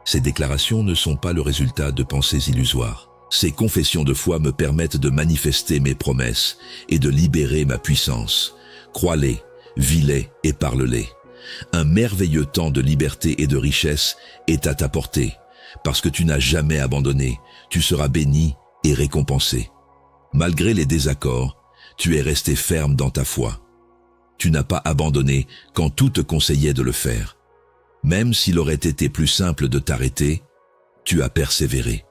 S1: Ces déclarations ne sont pas le résultat de pensées illusoires. Ces confessions de foi me permettent de manifester mes promesses et de libérer ma puissance. Crois-les, vis-les et parle-les. Un merveilleux temps de liberté et de richesse est à ta portée. Parce que tu n'as jamais abandonné, tu seras béni et récompensé. Malgré les désaccords, tu es resté ferme dans ta foi. Tu n'as pas abandonné quand tout te conseillait de le faire. Même s'il aurait été plus simple de t'arrêter, tu as persévéré.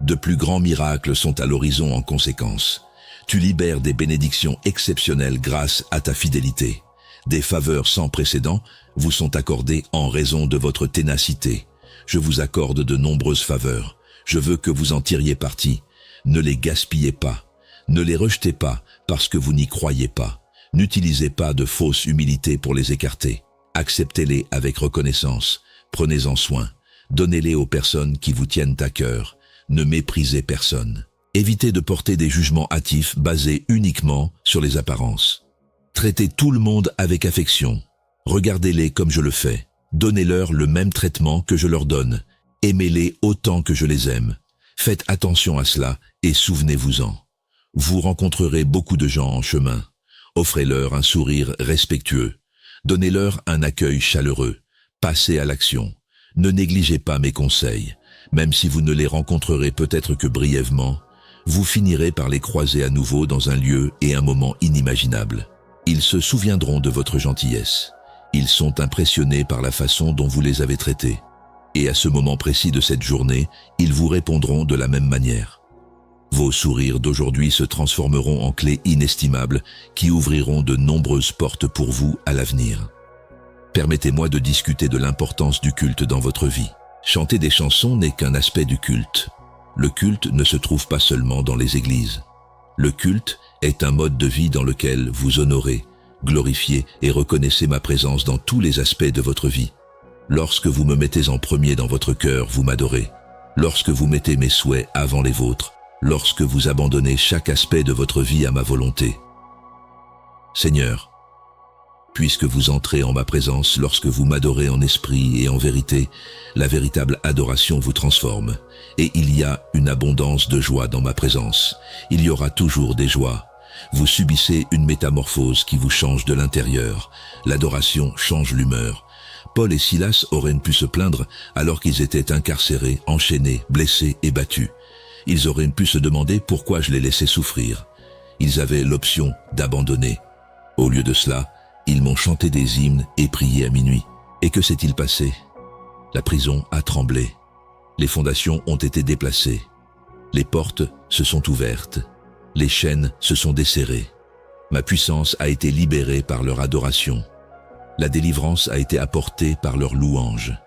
S1: De plus grands miracles sont à l'horizon en conséquence. Tu libères des bénédictions exceptionnelles grâce à ta fidélité. Des faveurs sans précédent vous sont accordées en raison de votre ténacité. Je vous accorde de nombreuses faveurs. Je veux que vous en tiriez parti. Ne les gaspillez pas. Ne les rejetez pas parce que vous n'y croyez pas. N'utilisez pas de fausse humilité pour les écarter. Acceptez-les avec reconnaissance. Prenez-en soin. Donnez-les aux personnes qui vous tiennent à cœur. Ne méprisez personne. Évitez de porter des jugements hâtifs basés uniquement sur les apparences. Traitez tout le monde avec affection. Regardez-les comme je le fais. Donnez-leur le même traitement que je leur donne. Aimez-les autant que je les aime. Faites attention à cela et souvenez-vous-en. Vous rencontrerez beaucoup de gens en chemin. Offrez-leur un sourire respectueux. Donnez-leur un accueil chaleureux. Passez à l'action. Ne négligez pas mes conseils. Même si vous ne les rencontrerez peut-être que brièvement, vous finirez par les croiser à nouveau dans un lieu et un moment inimaginables. Ils se souviendront de votre gentillesse. Ils sont impressionnés par la façon dont vous les avez traités. Et à ce moment précis de cette journée, ils vous répondront de la même manière. Vos sourires d'aujourd'hui se transformeront en clés inestimables qui ouvriront de nombreuses portes pour vous à l'avenir. Permettez-moi de discuter de l'importance du culte dans votre vie. Chanter des chansons n'est qu'un aspect du culte. Le culte ne se trouve pas seulement dans les églises. Le culte est un mode de vie dans lequel vous honorez, glorifiez et reconnaissez ma présence dans tous les aspects de votre vie. Lorsque vous me mettez en premier dans votre cœur, vous m'adorez. Lorsque vous mettez mes souhaits avant les vôtres, lorsque vous abandonnez chaque aspect de votre vie à ma volonté. Seigneur, puisque vous entrez en ma présence, lorsque vous m'adorez en esprit et en vérité, la véritable adoration vous transforme. Et il y a une abondance de joie dans ma présence. Il y aura toujours des joies. Vous subissez une métamorphose qui vous change de l'intérieur. L'adoration change l'humeur. Paul et Silas auraient pu se plaindre alors qu'ils étaient incarcérés, enchaînés, blessés et battus. Ils auraient pu se demander pourquoi je les laissais souffrir. Ils avaient l'option d'abandonner. Au lieu de cela, ils m'ont chanté des hymnes et prié à minuit. Et que s'est-il passé? La prison a tremblé. Les fondations ont été déplacées. Les portes se sont ouvertes. Les chaînes se sont desserrées. Ma puissance a été libérée par leur adoration. La délivrance a été apportée par leur louange.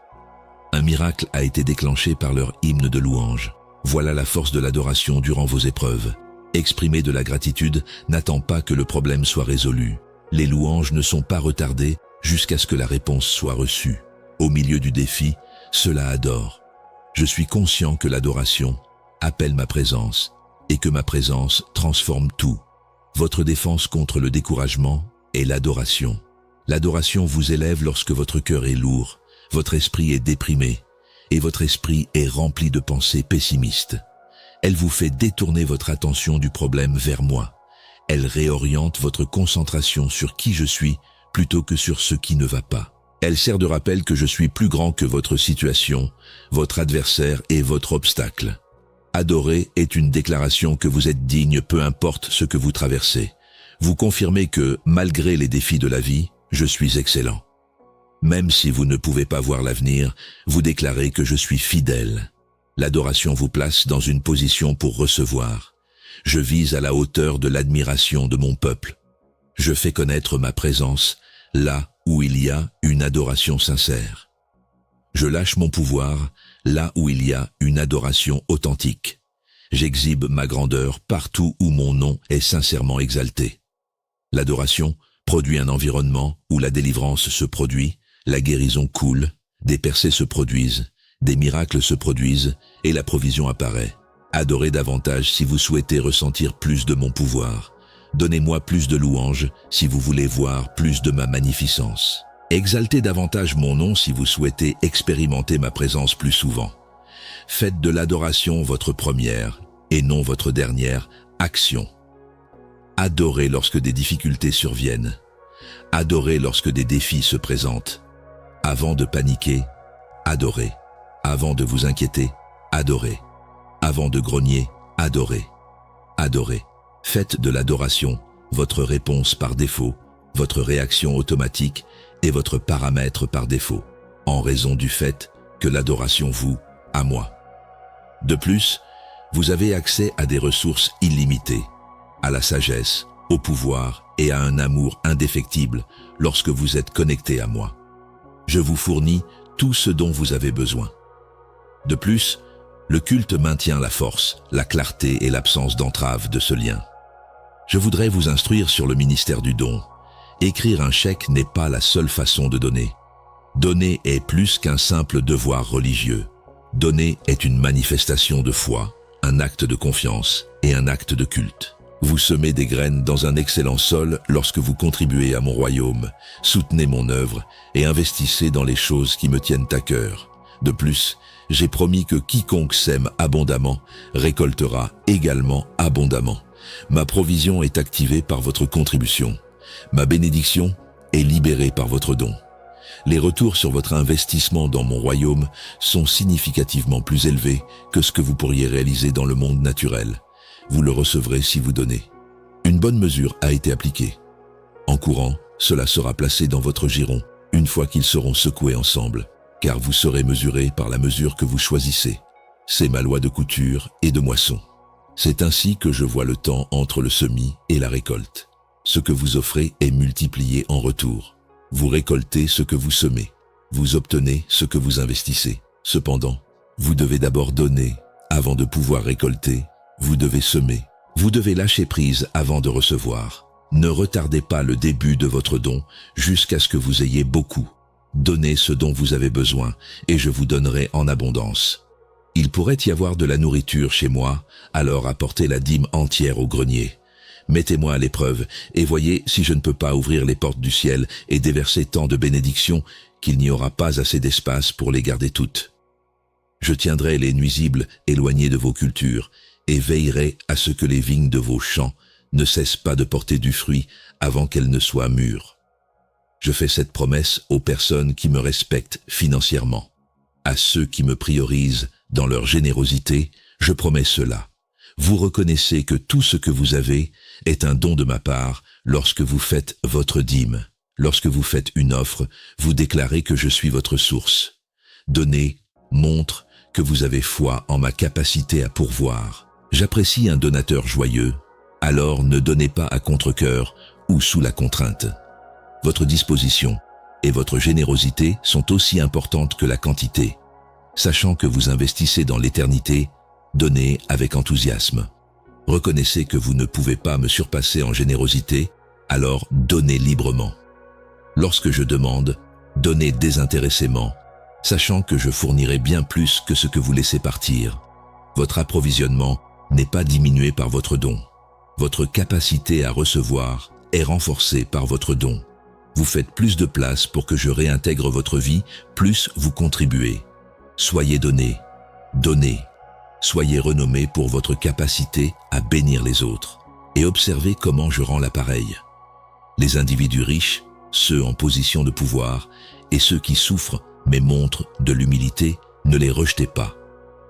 S1: Un miracle a été déclenché par leur hymne de louange. Voilà la force de l'adoration durant vos épreuves. Exprimer de la gratitude n'attend pas que le problème soit résolu. Les louanges ne sont pas retardées jusqu'à ce que la réponse soit reçue. Au milieu du défi, cela adore. Je suis conscient que l'adoration appelle ma présence et que ma présence transforme tout. Votre défense contre le découragement est l'adoration. L'adoration vous élève lorsque votre cœur est lourd, votre esprit est déprimé et votre esprit est rempli de pensées pessimistes. Elle vous fait détourner votre attention du problème vers moi. Elle réoriente votre concentration sur qui je suis plutôt que sur ce qui ne va pas. Elle sert de rappel que je suis plus grand que votre situation, votre adversaire et votre obstacle. Adorer est une déclaration que vous êtes digne peu importe ce que vous traversez. Vous confirmez que, malgré les défis de la vie, je suis excellent. Même si vous ne pouvez pas voir l'avenir, vous déclarez que je suis fidèle. L'adoration vous place dans une position pour recevoir. Je vise à la hauteur de l'admiration de mon peuple. Je fais connaître ma présence là où il y a une adoration sincère. Je lâche mon pouvoir là où il y a une adoration authentique. J'exhibe ma grandeur partout où mon nom est sincèrement exalté. L'adoration produit un environnement où la délivrance se produit, la guérison coule, des percées se produisent, des miracles se produisent et la provision apparaît. Adorez davantage si vous souhaitez ressentir plus de mon pouvoir. Donnez-moi plus de louanges si vous voulez voir plus de ma magnificence. Exaltez davantage mon nom si vous souhaitez expérimenter ma présence plus souvent. Faites de l'adoration votre première et non votre dernière action. Adorez lorsque des difficultés surviennent. Adorez lorsque des défis se présentent. Avant de paniquer, adorez. Avant de vous inquiéter, adorez. Avant de grogner, adorez. Adorez. Faites de l'adoration votre réponse par défaut, votre réaction automatique et votre paramètre par défaut, en raison du fait que l'adoration vous, à moi. De plus, vous avez accès à des ressources illimitées, à la sagesse, au pouvoir et à un amour indéfectible lorsque vous êtes connecté à moi. Je vous fournis tout ce dont vous avez besoin. De plus, le culte maintient la force, la clarté et l'absence d'entrave de ce lien. Je voudrais vous instruire sur le ministère du don. Écrire un chèque n'est pas la seule façon de donner. Donner est plus qu'un simple devoir religieux. Donner est une manifestation de foi, un acte de confiance et un acte de culte. Vous semez des graines dans un excellent sol lorsque vous contribuez à mon royaume, soutenez mon œuvre et investissez dans les choses qui me tiennent à cœur. De plus, j'ai promis que quiconque sème abondamment récoltera également abondamment. Ma provision est activée par votre contribution. Ma bénédiction est libérée par votre don. Les retours sur votre investissement dans mon royaume sont significativement plus élevés que ce que vous pourriez réaliser dans le monde naturel. Vous le recevrez si vous donnez. Une bonne mesure a été appliquée. En courant, cela sera placé dans votre giron, une fois qu'ils seront secoués ensemble, car vous serez mesurés par la mesure que vous choisissez. C'est ma loi de couture et de moisson. C'est ainsi que je vois le temps entre le semis et la récolte. Ce que vous offrez est multiplié en retour. Vous récoltez ce que vous semez. Vous obtenez ce que vous investissez. Cependant, vous devez d'abord donner avant de pouvoir récolter. Vous devez semer. Vous devez lâcher prise avant de recevoir. Ne retardez pas le début de votre don jusqu'à ce que vous ayez beaucoup. Donnez ce dont vous avez besoin et je vous donnerai en abondance. Il pourrait y avoir de la nourriture chez moi, alors apportez la dîme entière au grenier. Mettez-moi à l'épreuve et voyez si je ne peux pas ouvrir les portes du ciel et déverser tant de bénédictions qu'il n'y aura pas assez d'espace pour les garder toutes. Je tiendrai les nuisibles éloignés de vos cultures et veillerai à ce que les vignes de vos champs ne cessent pas de porter du fruit avant qu'elles ne soient mûres. Je fais cette promesse aux personnes qui me respectent financièrement. À ceux qui me priorisent dans leur générosité, je promets cela. Vous reconnaissez que tout ce que vous avez est un don de ma part lorsque vous faites votre dîme. Lorsque vous faites une offre, vous déclarez que je suis votre source. Donner montre que vous avez foi en ma capacité à pourvoir. J'apprécie un donateur joyeux, alors ne donnez pas à contre-cœur ou sous la contrainte. Votre disposition et votre générosité sont aussi importantes que la quantité. Sachant que vous investissez dans l'éternité, donnez avec enthousiasme. Reconnaissez que vous ne pouvez pas me surpasser en générosité, alors donnez librement. Lorsque je demande, donnez désintéressément, sachant que je fournirai bien plus que ce que vous laissez partir. Votre approvisionnement n'est pas diminué par votre don. Votre capacité à recevoir est renforcée par votre don. Vous faites plus de place pour que je réintègre votre vie, plus vous contribuez. Soyez donné, donnez. Soyez renommé pour votre capacité à bénir les autres et observez comment je rends l'appareil. Les individus riches, ceux en position de pouvoir et ceux qui souffrent mais montrent de l'humilité, ne les rejetez pas,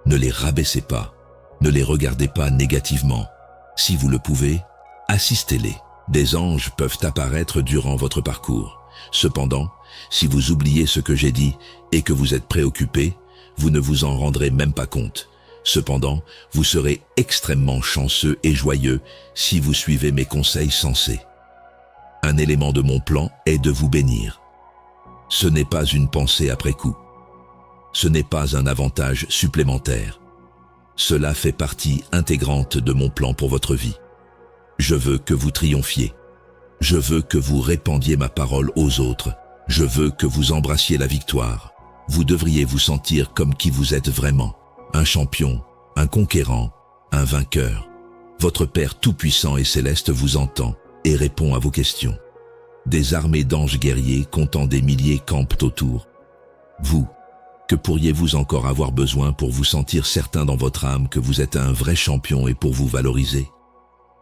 S1: ne les rabaissez pas, ne les regardez pas négativement. Si vous le pouvez, assistez-les. Des anges peuvent apparaître durant votre parcours. Cependant, si vous oubliez ce que j'ai dit et que vous êtes préoccupé, vous ne vous en rendrez même pas compte. Cependant, vous serez extrêmement chanceux et joyeux si vous suivez mes conseils sensés. Un élément de mon plan est de vous bénir. Ce n'est pas une pensée après coup. Ce n'est pas un avantage supplémentaire. Cela fait partie intégrante de mon plan pour votre vie. Je veux que vous triomphiez. Je veux que vous répandiez ma parole aux autres. Je veux que vous embrassiez la victoire. Vous devriez vous sentir comme qui vous êtes vraiment. Un champion, un conquérant, un vainqueur. Votre Père tout-puissant et céleste vous entend et répond à vos questions. Des armées d'anges guerriers comptant des milliers campent autour. Vous, que pourriez-vous encore avoir besoin pour vous sentir certain dans votre âme que vous êtes un vrai champion et pour vous valoriser?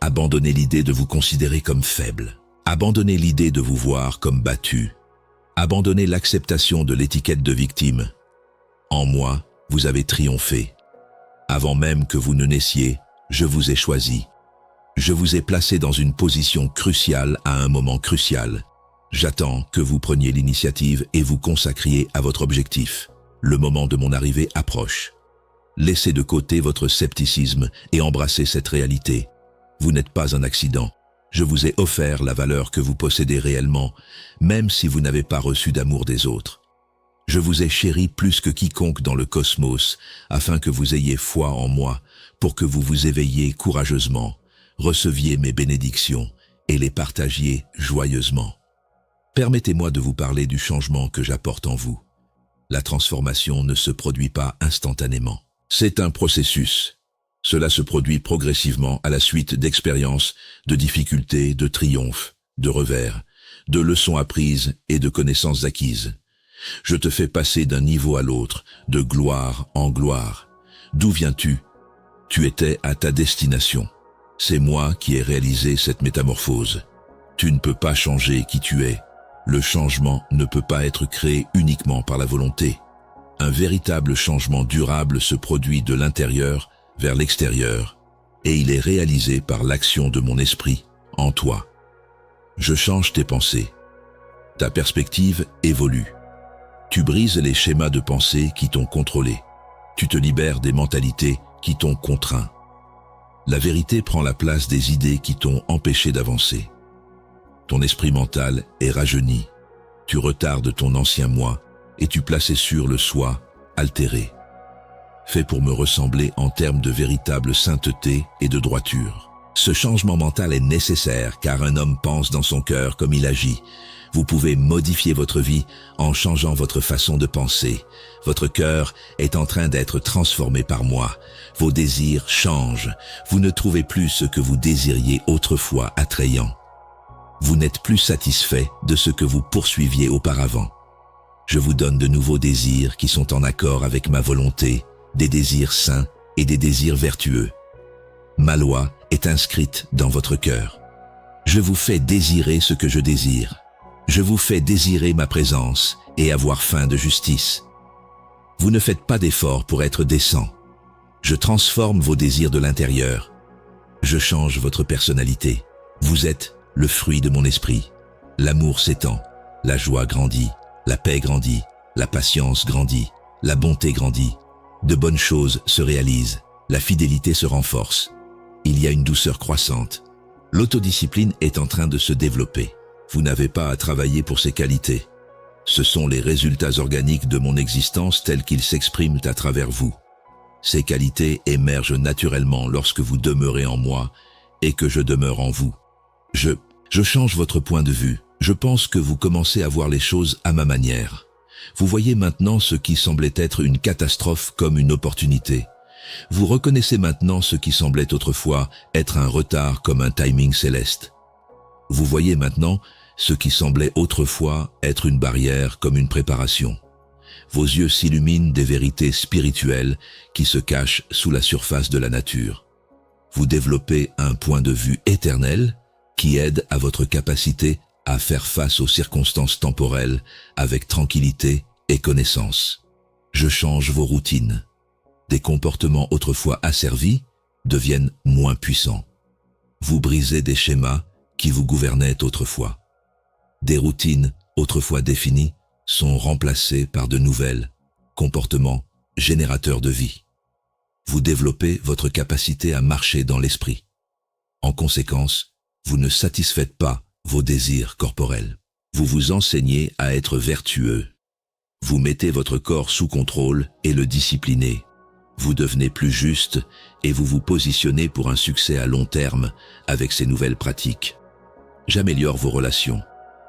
S1: Abandonnez l'idée de vous considérer comme faible. Abandonnez l'idée de vous voir comme battu. Abandonnez l'acceptation de l'étiquette de victime. En moi, vous avez triomphé. Avant même que vous ne naissiez, je vous ai choisi. Je vous ai placé dans une position cruciale à un moment crucial. J'attends que vous preniez l'initiative et vous consacriez à votre objectif. Le moment de mon arrivée approche. Laissez de côté votre scepticisme et embrassez cette réalité. Vous n'êtes pas un accident. Je vous ai offert la valeur que vous possédez réellement, même si vous n'avez pas reçu d'amour des autres. Je vous ai chéri plus que quiconque dans le cosmos, afin que vous ayez foi en moi, pour que vous vous éveilliez courageusement. receviez mes bénédictions et les partagiez joyeusement. Permettez-moi de vous parler du changement que j'apporte en vous. La transformation ne se produit pas instantanément. C'est un processus. Cela se produit progressivement à la suite d'expériences, de difficultés, de triomphes, de revers, de leçons apprises et de connaissances acquises. Je te fais passer d'un niveau à l'autre, de gloire en gloire. D'où viens-tu? Tu étais à ta destination. C'est moi qui ai réalisé cette métamorphose. Tu ne peux pas changer qui tu es. Le changement ne peut pas être créé uniquement par la volonté. Un véritable changement durable se produit de l'intérieur vers l'extérieur, et il est réalisé par l'action de mon esprit en toi. Je change tes pensées. Ta perspective évolue. Tu brises les schémas de pensée qui t'ont contrôlé. Tu te libères des mentalités qui t'ont contraint. La vérité prend la place des idées qui t'ont empêché d'avancer. Ton esprit mental est rajeuni. Tu retardes ton ancien moi et tu places sur le soi altéré. Fait pour me ressembler en termes de véritable sainteté et de droiture. Ce changement mental est nécessaire car un homme pense dans son cœur comme il agit. Vous pouvez modifier votre vie en changeant votre façon de penser. Votre cœur est en train d'être transformé par moi. Vos désirs changent. Vous ne trouvez plus ce que vous désiriez autrefois attrayant. Vous n'êtes plus satisfait de ce que vous poursuiviez auparavant. Je vous donne de nouveaux désirs qui sont en accord avec ma volonté, des désirs sains et des désirs vertueux. Ma loi est inscrite dans votre cœur. Je vous fais désirer ce que je désire. Je vous fais désirer ma présence et avoir faim de justice. Vous ne faites pas d'efforts pour être décent. Je transforme vos désirs de l'intérieur. Je change votre personnalité. Vous êtes le fruit de mon esprit. L'amour s'étend, la joie grandit, la paix grandit, la patience grandit, la bonté grandit. De bonnes choses se réalisent, la fidélité se renforce. Il y a une douceur croissante. L'autodiscipline est en train de se développer. Vous n'avez pas à travailler pour ces qualités. Ce sont les résultats organiques de mon existence tels qu'ils s'expriment à travers vous. Ces qualités émergent naturellement lorsque vous demeurez en moi et que je demeure en vous. Je change votre point de vue. Je pense que vous commencez à voir les choses à ma manière. Vous voyez maintenant ce qui semblait être une catastrophe comme une opportunité. Vous reconnaissez maintenant ce qui semblait autrefois être un retard comme un timing céleste. Vous voyez maintenant ce qui semblait autrefois être une barrière comme une préparation. Vos yeux s'illuminent des vérités spirituelles qui se cachent sous la surface de la nature. Vous développez un point de vue éternel qui aide à votre capacité à faire face aux circonstances temporelles avec tranquillité et connaissance. Je change vos routines. Des comportements autrefois asservis deviennent moins puissants. Vous brisez des schémas qui vous gouvernaient autrefois. Des routines autrefois définies sont remplacées par de nouvelles comportements générateurs de vie. Vous développez votre capacité à marcher dans l'esprit. En conséquence, vous ne satisfaites pas vos désirs corporels. Vous vous enseignez à être vertueux. Vous mettez votre corps sous contrôle et le disciplinez. Vous devenez plus juste et vous vous positionnez pour un succès à long terme avec ces nouvelles pratiques. J'améliore vos relations.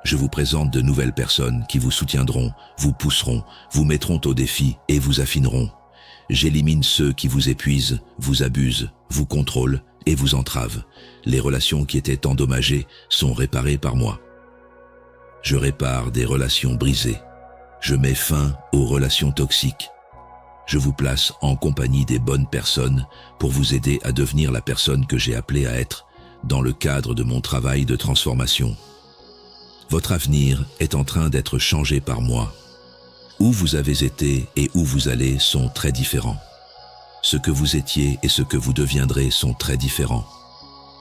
S1: Je vous présente de nouvelles personnes qui vous soutiendront, vous pousseront, vous mettront au défi et vous affineront. J'élimine ceux qui vous épuisent, vous abusent, vous contrôlent et vous entravent. Les relations qui étaient endommagées sont réparées par moi. Je répare des relations brisées. Je mets fin aux relations toxiques. Je vous place en compagnie des bonnes personnes pour vous aider à devenir la personne que j'ai appelée à être dans le cadre de mon travail de transformation. Votre avenir est en train d'être changé par moi. Où vous avez été et où vous allez sont très différents. Ce que vous étiez et ce que vous deviendrez sont très différents.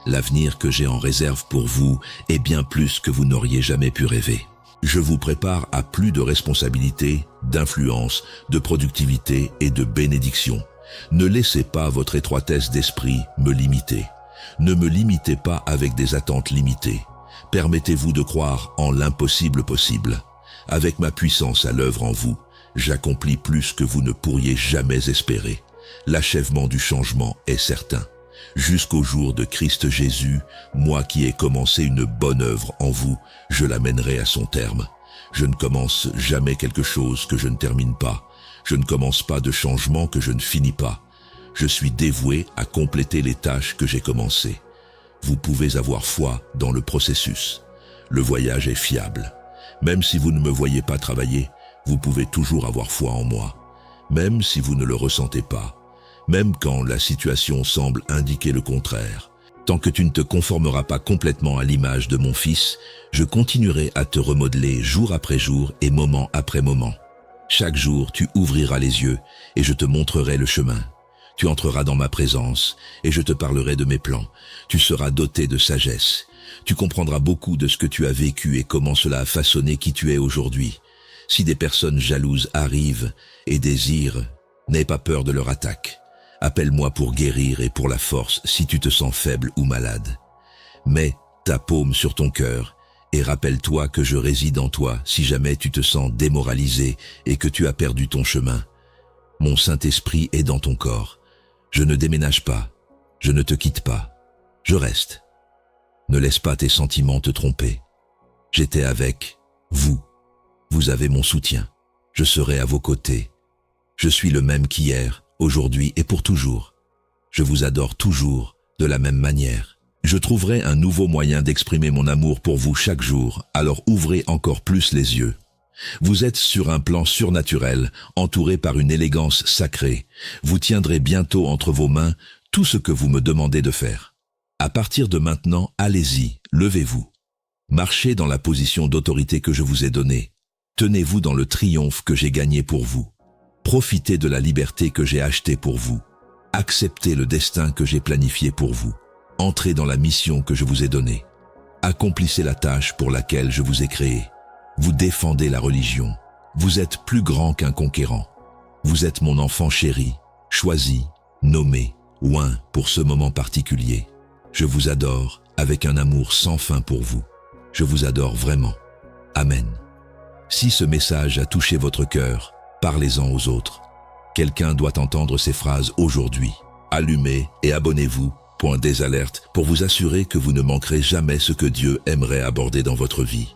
S1: L'avenir que j'ai en réserve pour vous est bien plus que vous n'auriez jamais pu rêver. Je vous prépare à plus de responsabilités, d'influence, de productivité et de bénédiction. Ne laissez pas votre étroitesse d'esprit me limiter. Ne me limitez pas avec des attentes limitées. Permettez-vous de croire en l'impossible possible. Avec ma puissance à l'œuvre en vous, j'accomplis plus que vous ne pourriez jamais espérer. L'achèvement du changement est certain. jusqu'au jour de Christ Jésus, moi qui ai commencé une bonne œuvre en vous, je la mènerai à son terme. Je ne commence jamais quelque chose que je ne termine pas. Je ne commence pas de changement que je ne finis pas. Je suis dévoué à compléter les tâches que j'ai commencées. Vous pouvez avoir foi dans le processus. Le voyage est fiable. Même si vous ne me voyez pas travailler, vous pouvez toujours avoir foi en moi. Même si vous ne le ressentez pas. Même quand la situation semble indiquer le contraire. Tant que tu ne te conformeras pas complètement à l'image de mon Fils, je continuerai à te remodeler jour après jour et moment après moment. Chaque jour, tu ouvriras les yeux et je te montrerai le chemin. Tu entreras dans ma présence et je te parlerai de mes plans. Tu seras doté de sagesse. Tu comprendras beaucoup de ce que tu as vécu et comment cela a façonné qui tu es aujourd'hui. Si des personnes jalouses arrivent et désirent, n'aie pas peur de leur attaque. Appelle-moi pour guérir et pour la force si tu te sens faible ou malade. Mets ta paume sur ton cœur et rappelle-toi que je réside en toi si jamais tu te sens démoralisé et que tu as perdu ton chemin. Mon Saint-Esprit est dans ton corps. Je ne déménage pas, je ne te quitte pas, je reste. Ne laisse pas tes sentiments te tromper. J'étais avec vous. Vous avez mon soutien. Je serai à vos côtés. Je suis le même qu'hier, aujourd'hui et pour toujours. Je vous adore toujours, de la même manière. Je trouverai un nouveau moyen d'exprimer mon amour pour vous chaque jour, alors ouvrez encore plus les yeux. Vous êtes sur un plan surnaturel, entouré par une élégance sacrée. Vous tiendrez bientôt entre vos mains tout ce que vous me demandez de faire. À partir de maintenant, allez-y, levez-vous. Marchez dans la position d'autorité que je vous ai donnée. Tenez-vous dans le triomphe que j'ai gagné pour vous. Profitez de la liberté que j'ai achetée pour vous. Acceptez le destin que j'ai planifié pour vous. Entrez dans la mission que je vous ai donnée. Accomplissez la tâche pour laquelle je vous ai créé. Vous défendez la religion. Vous êtes plus grand qu'un conquérant. Vous êtes mon enfant chéri, choisi, nommé, oint pour ce moment particulier. Je vous adore avec un amour sans fin pour vous. Je vous adore vraiment. Amen. Si ce message a touché votre cœur, parlez-en aux autres. Quelqu'un doit entendre ces phrases aujourd'hui. Allumez et abonnez-vous, des alertes, pour vous assurer que vous ne manquerez jamais ce que Dieu aimerait aborder dans votre vie.